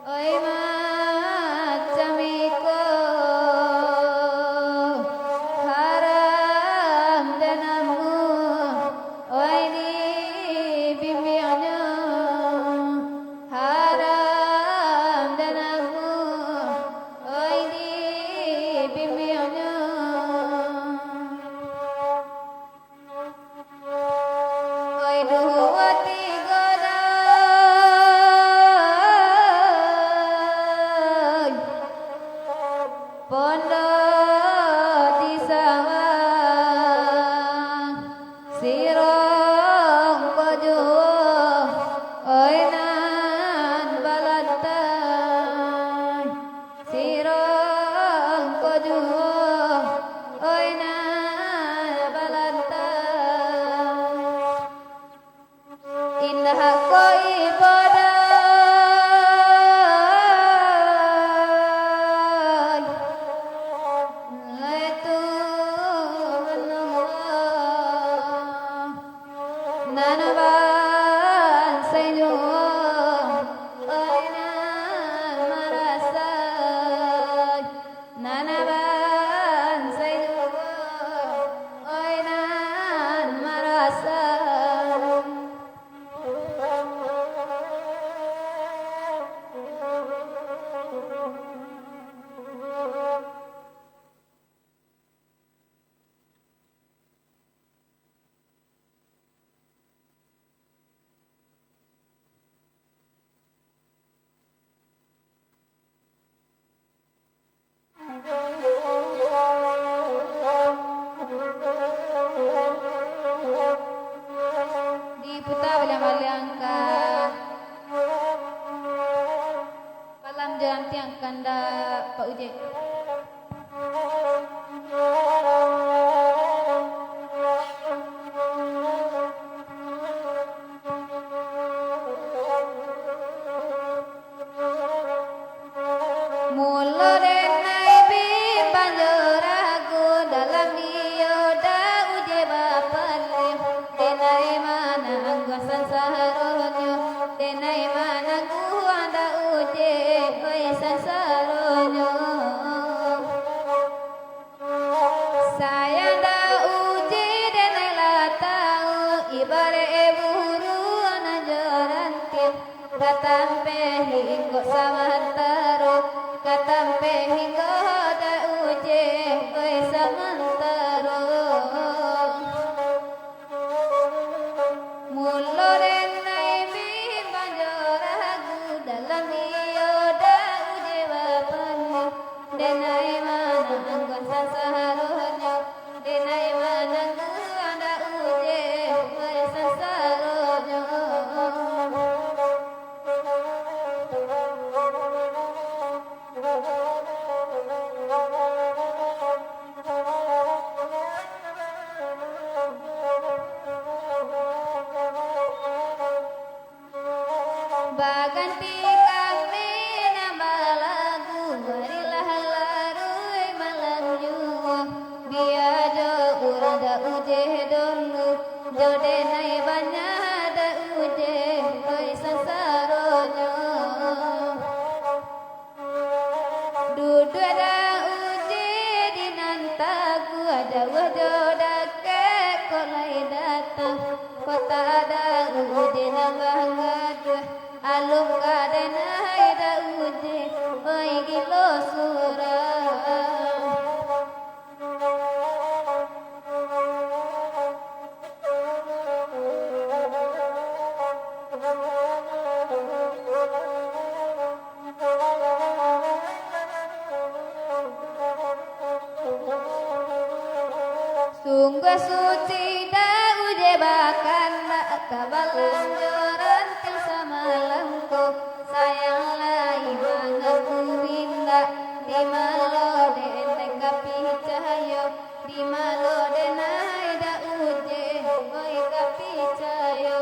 oi macam iko haram danamu oi di bimbingnya haram danamu oi di bimbingnya oi dua tiga dah pondok di sawah sirong kojo oi nan balantai sirong kojo oi nan balantai indah koi bodai itu menunggu nanaban sayu oina marasa nanaban sayu oina marasa diputar baliang-baliang ka malam jangan tiang kanda Pak Uje mula denai bi panjaragu dalam dioda uje bapale denai mana gua sansaronyo denai mana gua anda uje oi sansaronyo saya da uji denai latau ibare buru anajaranti katampe hinggo samantaro katampe hinggo da uje oi samantaro mulo denai bi banjaragu dalam dioda uje bapane denai mana anggon sansaronyo denai mana anda uje oi sansaronyo tak ada uje banget alum kadena haida uje oi gilo surah sungguh suci dah uje bahkan tak kabalan joran til samalamku sayang lai mangaku binda di malo de kapi cahayo di malo de naida uje oi kapi cahayo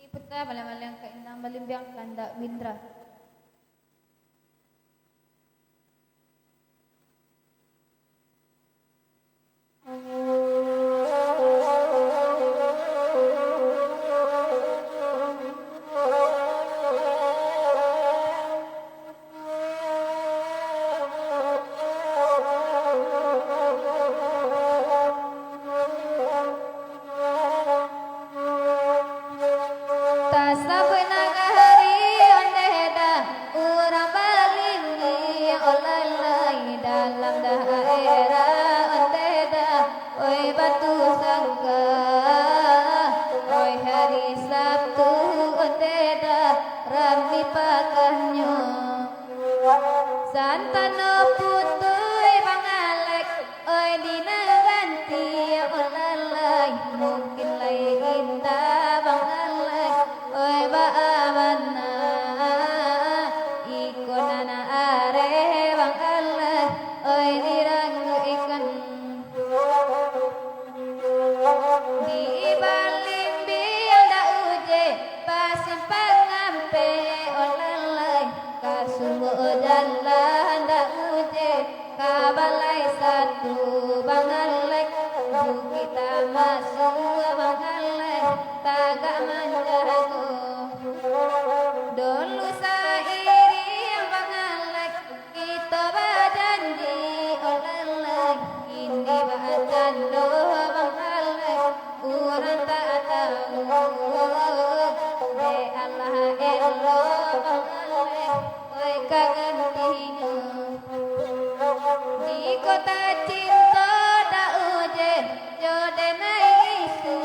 putra malam-malam keenam balimbiang kanda Windra. Santano putuy pangalek oi dina ganti olalay mungkin lay indah pangalek oi baamana ikonana are pangalek oi diranggu ikan di balimbi da uje pasim pangampe olalay kasumo jalan da uje kabalai satu bangalek kita masuk bangalek tagak manjago dulu sairi bangalek kita berjanji olalek ini bajando bangalek urang tak tahu de Allah elo bangalek oi kagantinya di kota cinta da uje jodenai isu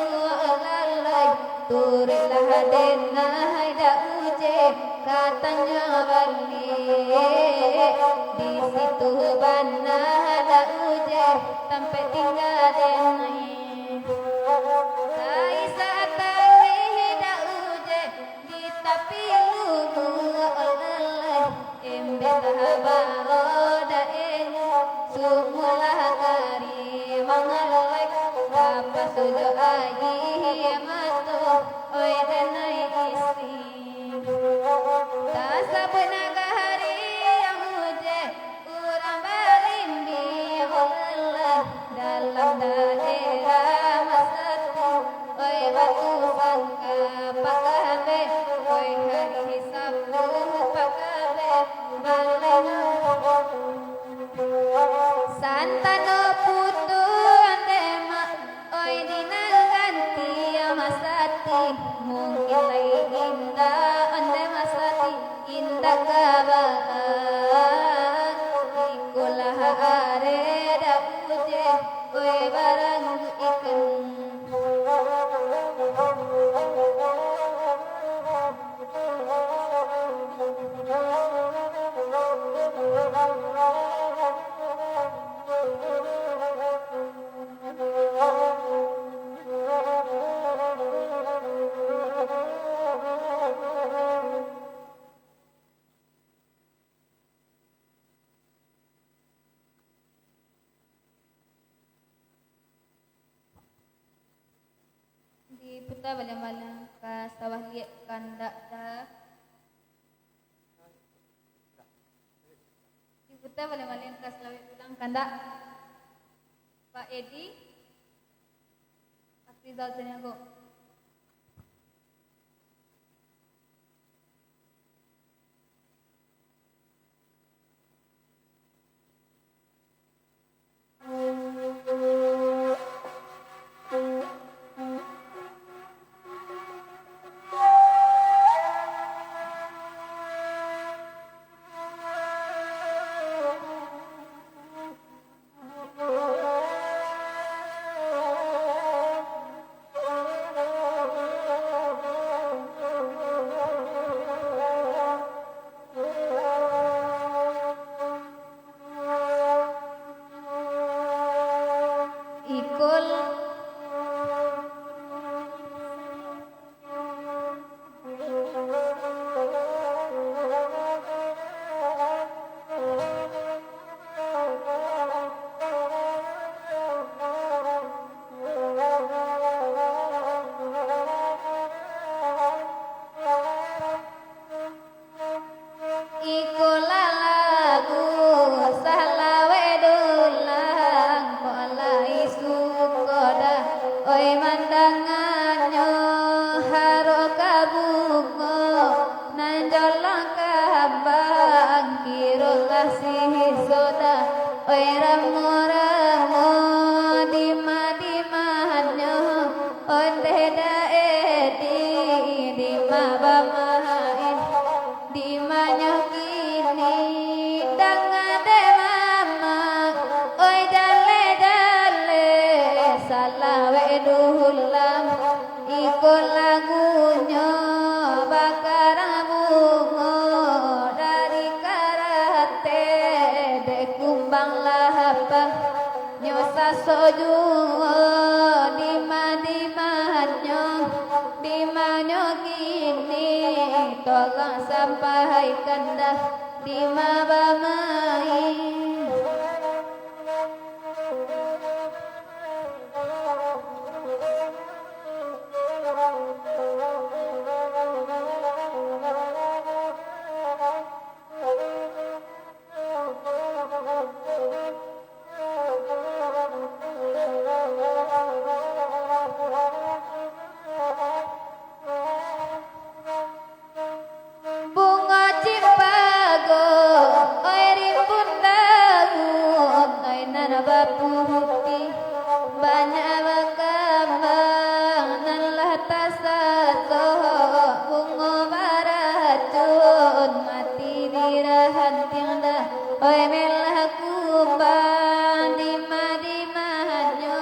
alalai turilah denai da uje katanya balik di situ bana da uje sampai tinggal denai sai satani da uje di tapi lugu alalai embetah baroda sumulah kari mangalek apa sudah ayi mato oi denai isi tasabna gahari yang uje urang balimbi olallah dalam daerah masatu oi batu bangka pakabe oi hari sabtu pakabe balena Santano putu antema oi dina ganti amasati mungkin lagi indah ande masati indah kabaan ikulah are da uje oi barang ikan Diputa balang-balang ka sawah liat kandak dah. Diputa balang-balang ka sawah ulang kandak. Pak Edi, Afrizal Teniago. Ikul lagu sahlawe dulang pola isu koda oi mandangannya haro kabungo nanjolong kabang kiro kasih soda oi ramu-ramu dima-dimanyo onde daedi dima-bamain dimanyo kini dangade mama oi dale-dale salawe dulang ikut lagunya bakar bungo dari karate de kumbang lahapang nyosa sojuo dima-dimanyo dimanyo gini tolong sampaikan dah dima bamai. Bunga cimpago oi rimbun daun oi nanaba putih banyak berkembang nan lah tasato bunga baracun mati dirahan tiada oi melah kumbang dima-dimanyo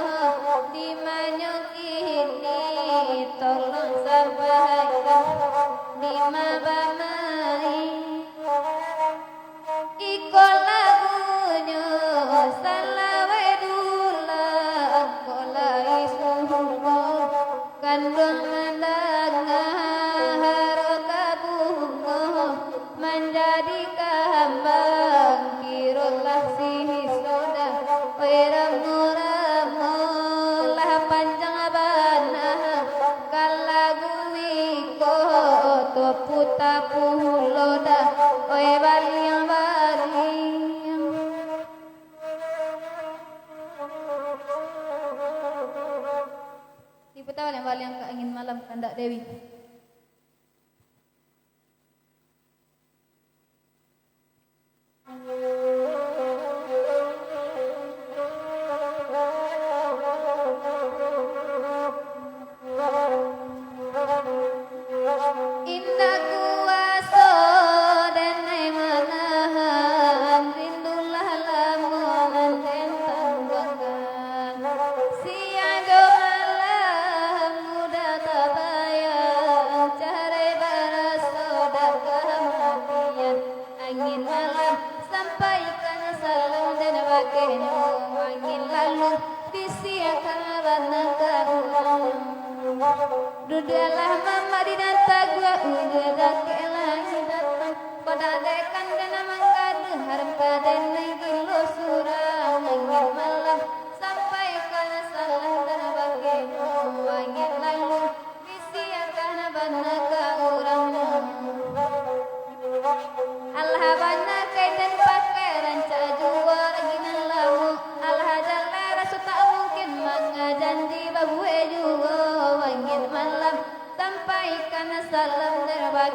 dimanyo kini tolong sampaikan dima bamai iko lagunya salawe dulang kola isumo kandung nandanga haro kabungo menjadi kambang kirolah si soda oi ramu-ramu lah panjang bana kalagu iko to puta puloda oi baling-baling diputar baling-baling ke angin malam kandak Dewi. Indah kuaso dan manahan rindulah lamunan dan tanggungan siado malam muda tabayang carai barasoda kematian angin malam sampaikan salam dan bageno angin lalu bisiakan banakamu dudalah mama di nanta gua udah ke langit datang pada dekan dan mangkadu harap kaden negilo surang angin malam sampaikan salam dan bageno angin lalu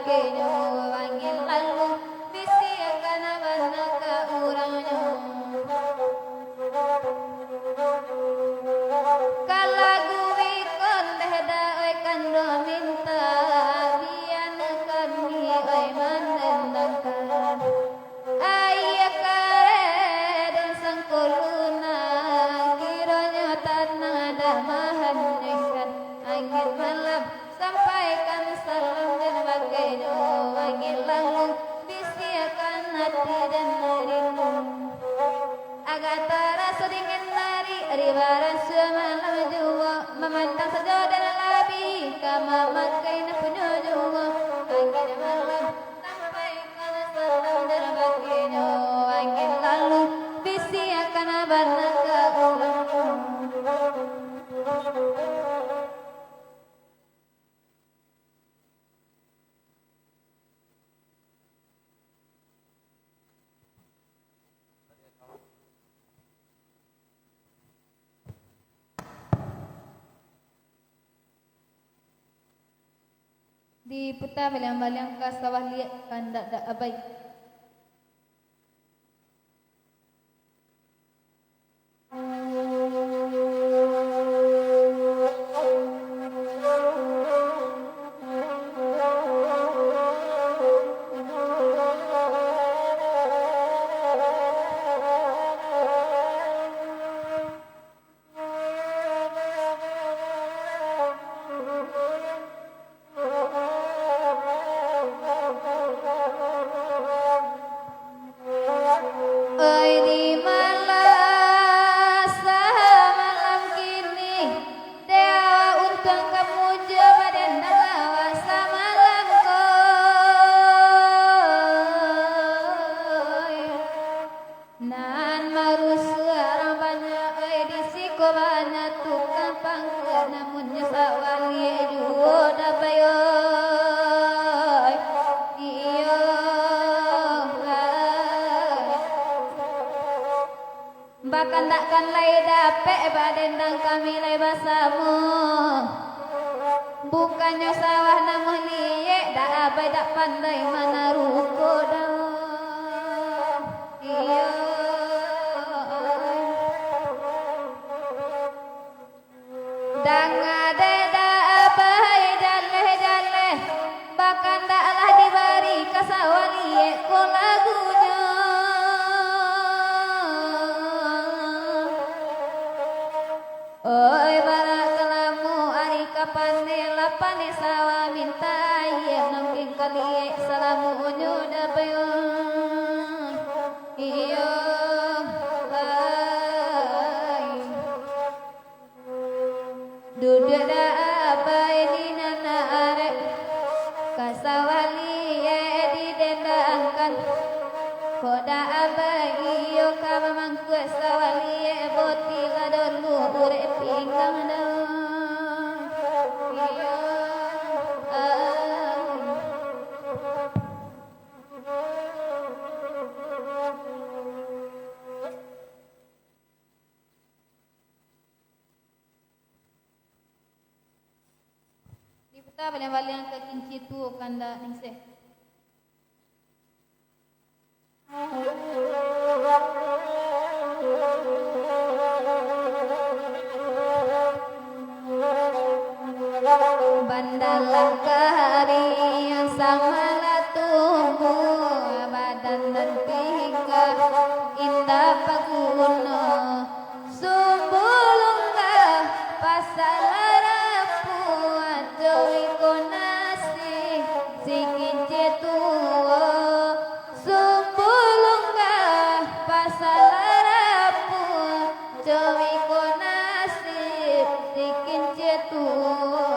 bagainya angin lalu bisi akan abana ka urangnya kalagu wikon dehda oi kando minta bian kami oi mandendangkan ayah kare dan sangkuluna kiranya tanah damahan nekat angin malam sampaikan salam dan bagainya angin lalu bisiakan hati dan rindu agak terasa dingin dari ribaran semalam jua memandang saja dan labi kama makai punya jua angin malam sampaikan salam dan bagainya angin lalu bisiakan abana ke ulang. Di putar balang-balang ka sawah liat kandak dak abai. Bahkan takkan lay dapet badendang kami lay basamu bukannya sawah namun liye dak abai dak pandai mana ruko dah iya dang ada dak abai jaleh bahkan daklah diberi ke sawah liye ko lagunya oi bara kelamu ari kapane lapane sawa minta ayem nongking kali salamu unyu dapayo iyo ai duduk da abai di nana arek kasawali di dendangkan koda abai iyo kama mangku sawali boti ladon urep pinggang dah iyo di putar balang-balang ke kinci tu kanda ningseh bandalah kari yang sama tumbuh badan dan tingkah indah paguna sumbulungga pasalarapu ajoy konasi sikin cetua sumbulungga pasalarapu joy konasi sikin cetua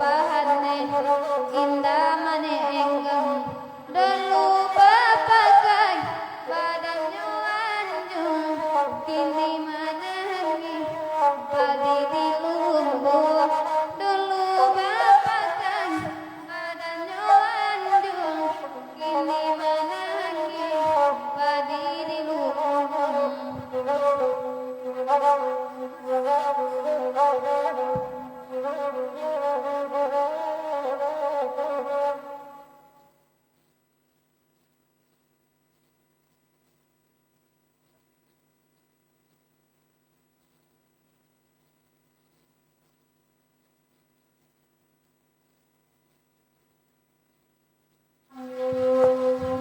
pahane indah mane enggang dulu bapakai badannya anjung kini manangi padi di lumbung dulu bapakai badannya anjung kini manangi padi di lumbung.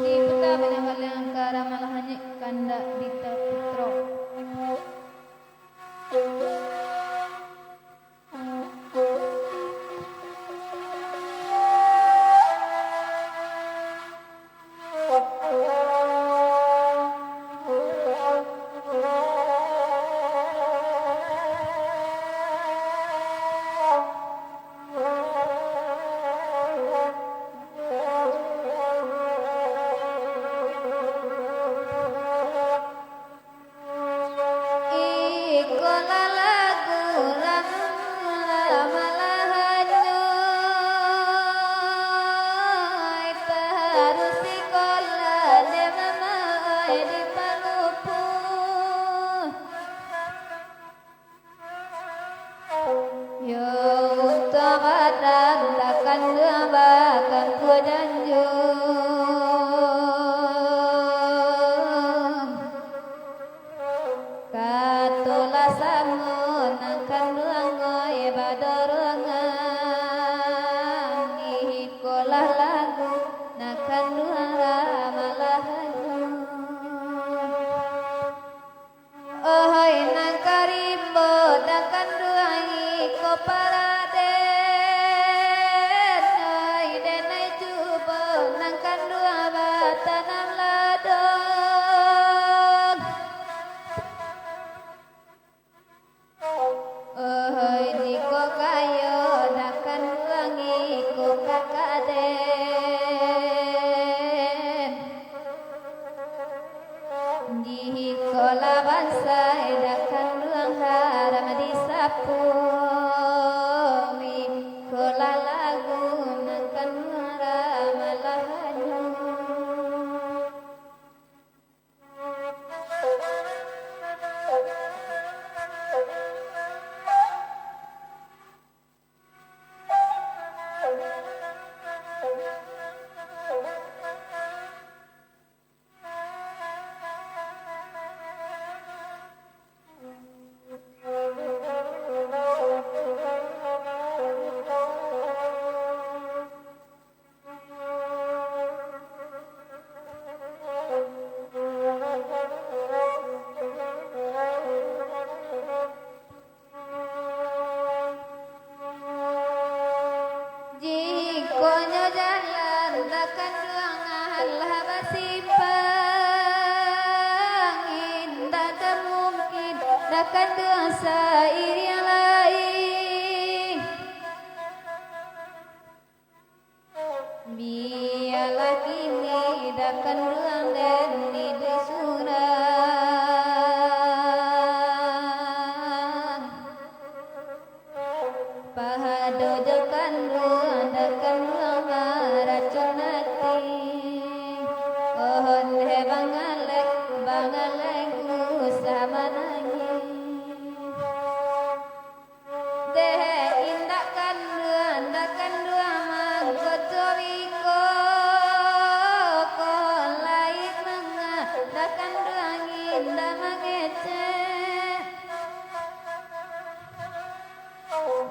Di peta benar-benar angkara malah hanya kanda Dita Putro. Ikola lagu lama lahanyoy taharus ikola de mamay di palupu yo tawadan lakan dabakan kudanjung katola sangon akan ruangoy badorongan ikolah lagu nakan ruanga malahan ohoy nang karimbo dakan ruangi ko paraden oy denay jubo nang kan ruang batanam ladong ohoy di ko kayo dakan ruangi ko kakaden di ko labansay dakan ruang haram disapu ko lalagu nakan haram malahanyo. Jikonyo jalan dakan ruangan labasipang indah tak mungkin dakan ruang sair yang lain biarlah kini dakan ruang dan di surang pahado jokan ruang dakan ruang racun hati ohon he bangalek sama nangis deh indakan ruang mangkocowiko ko lain mengadakan ruang indah mangece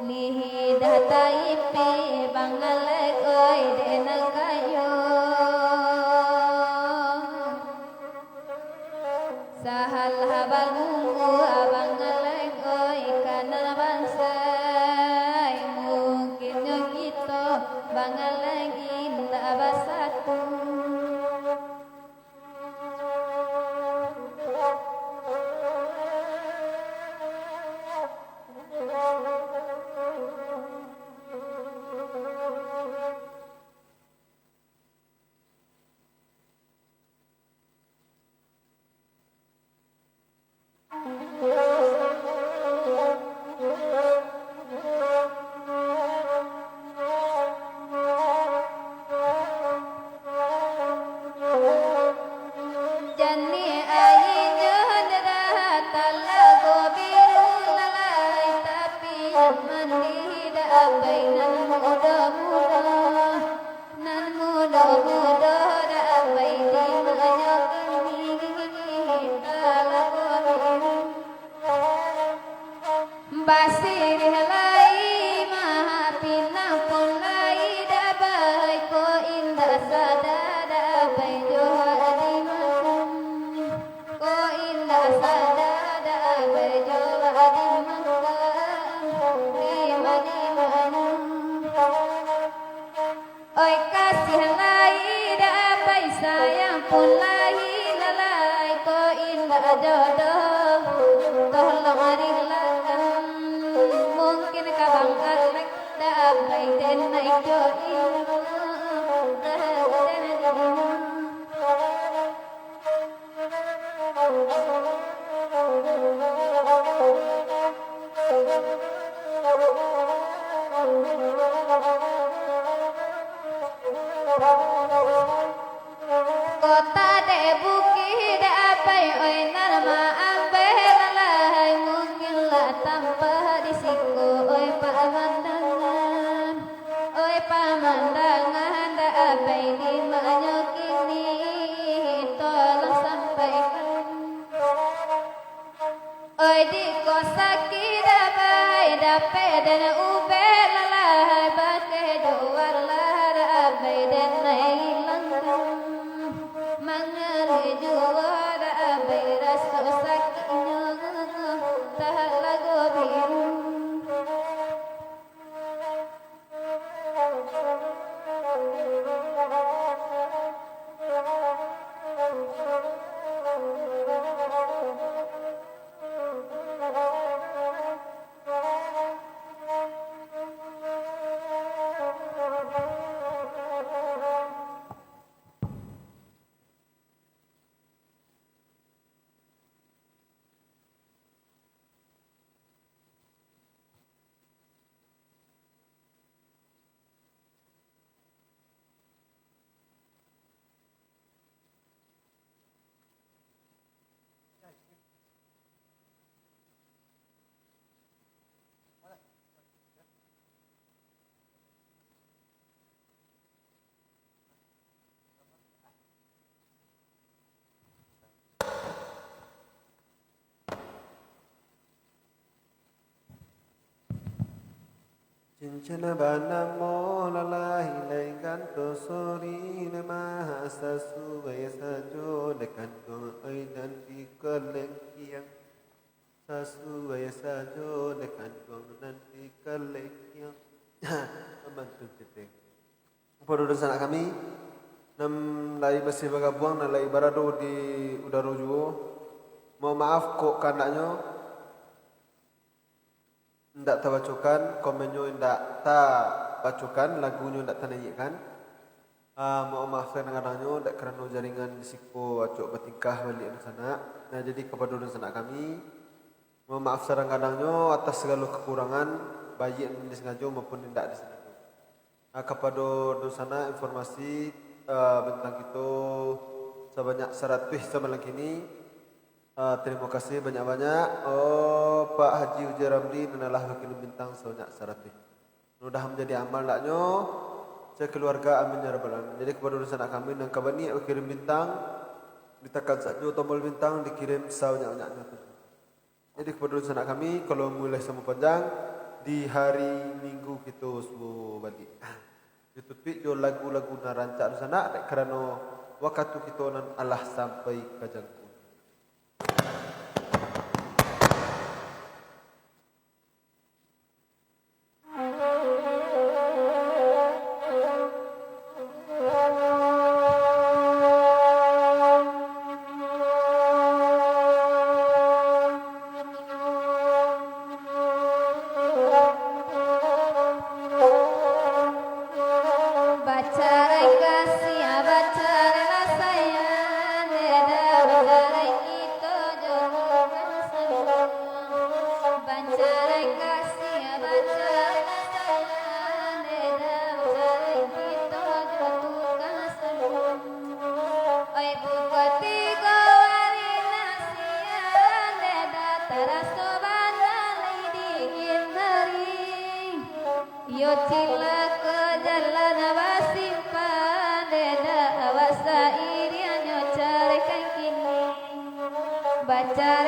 lihidah taipi bangalek oi denang kayo sahal habal mungu abangalek oi kana bansay mungkin nyo gitu bangalek indah basatu sadada baijo hadimakum ko inda sadada baijo hadimakum dimanimanum oi kasih lai dapai sayang pun lai lalai ko inda jodoh tolong arilakan mungkin kabang alek dapai den naik jo kota de bukit apai oi narma ambe lalai mungkin lah tanpa risiko oi pamandangan da apai di manyokini tolong sampaikan oi di kosaki dapai dape dan ube lalai bake doar lar apai dan nailang mangari juara abai rasa sakitnya tak lagu biru Cincina banamo lalahi laikan to sori nama sasu gaya sajo dekan to aidan di kelengkiang sasu gaya sajo dekan to nanti kelengkiang membantu kita. Pada dosa kami nam lai masih bagabung nam lai barado di udaro juo. Mau maaf kok kanaknya ndak tabacukan, komennya ndak tabacukan, lagunya ndak tanyakan. Mau maaf kadang-kadangnya ndak kerana jaringan risiko acok bertingkah balik di sana. Nah jadi kepada di sana kami, mau maaf kadang-kadangnya atas segala kekurangan baik yang disengaja maupun ndak disengaja. Kepada di sana informasi tentang kita sebanyak 100 sama lagi ini. Terima kasih banyak-banyak. Pak Haji Uji Ramli adalah wakil bintang sebanyak 100. Mudah menjadi amal naknya sekeluarga amin ya rabbal alamin. Jadi kepada urusan kami dan kabani kirim bintang ditekan saja tombol bintang dikirim sebanyak-banyaknya. Jadi kepada urusan kami kalau mulai sama panjang di hari Minggu kita semua balik. Ditutupi jo lagu-lagu narancak di sana kerana waktu kita nan Allah sampai kajang. baca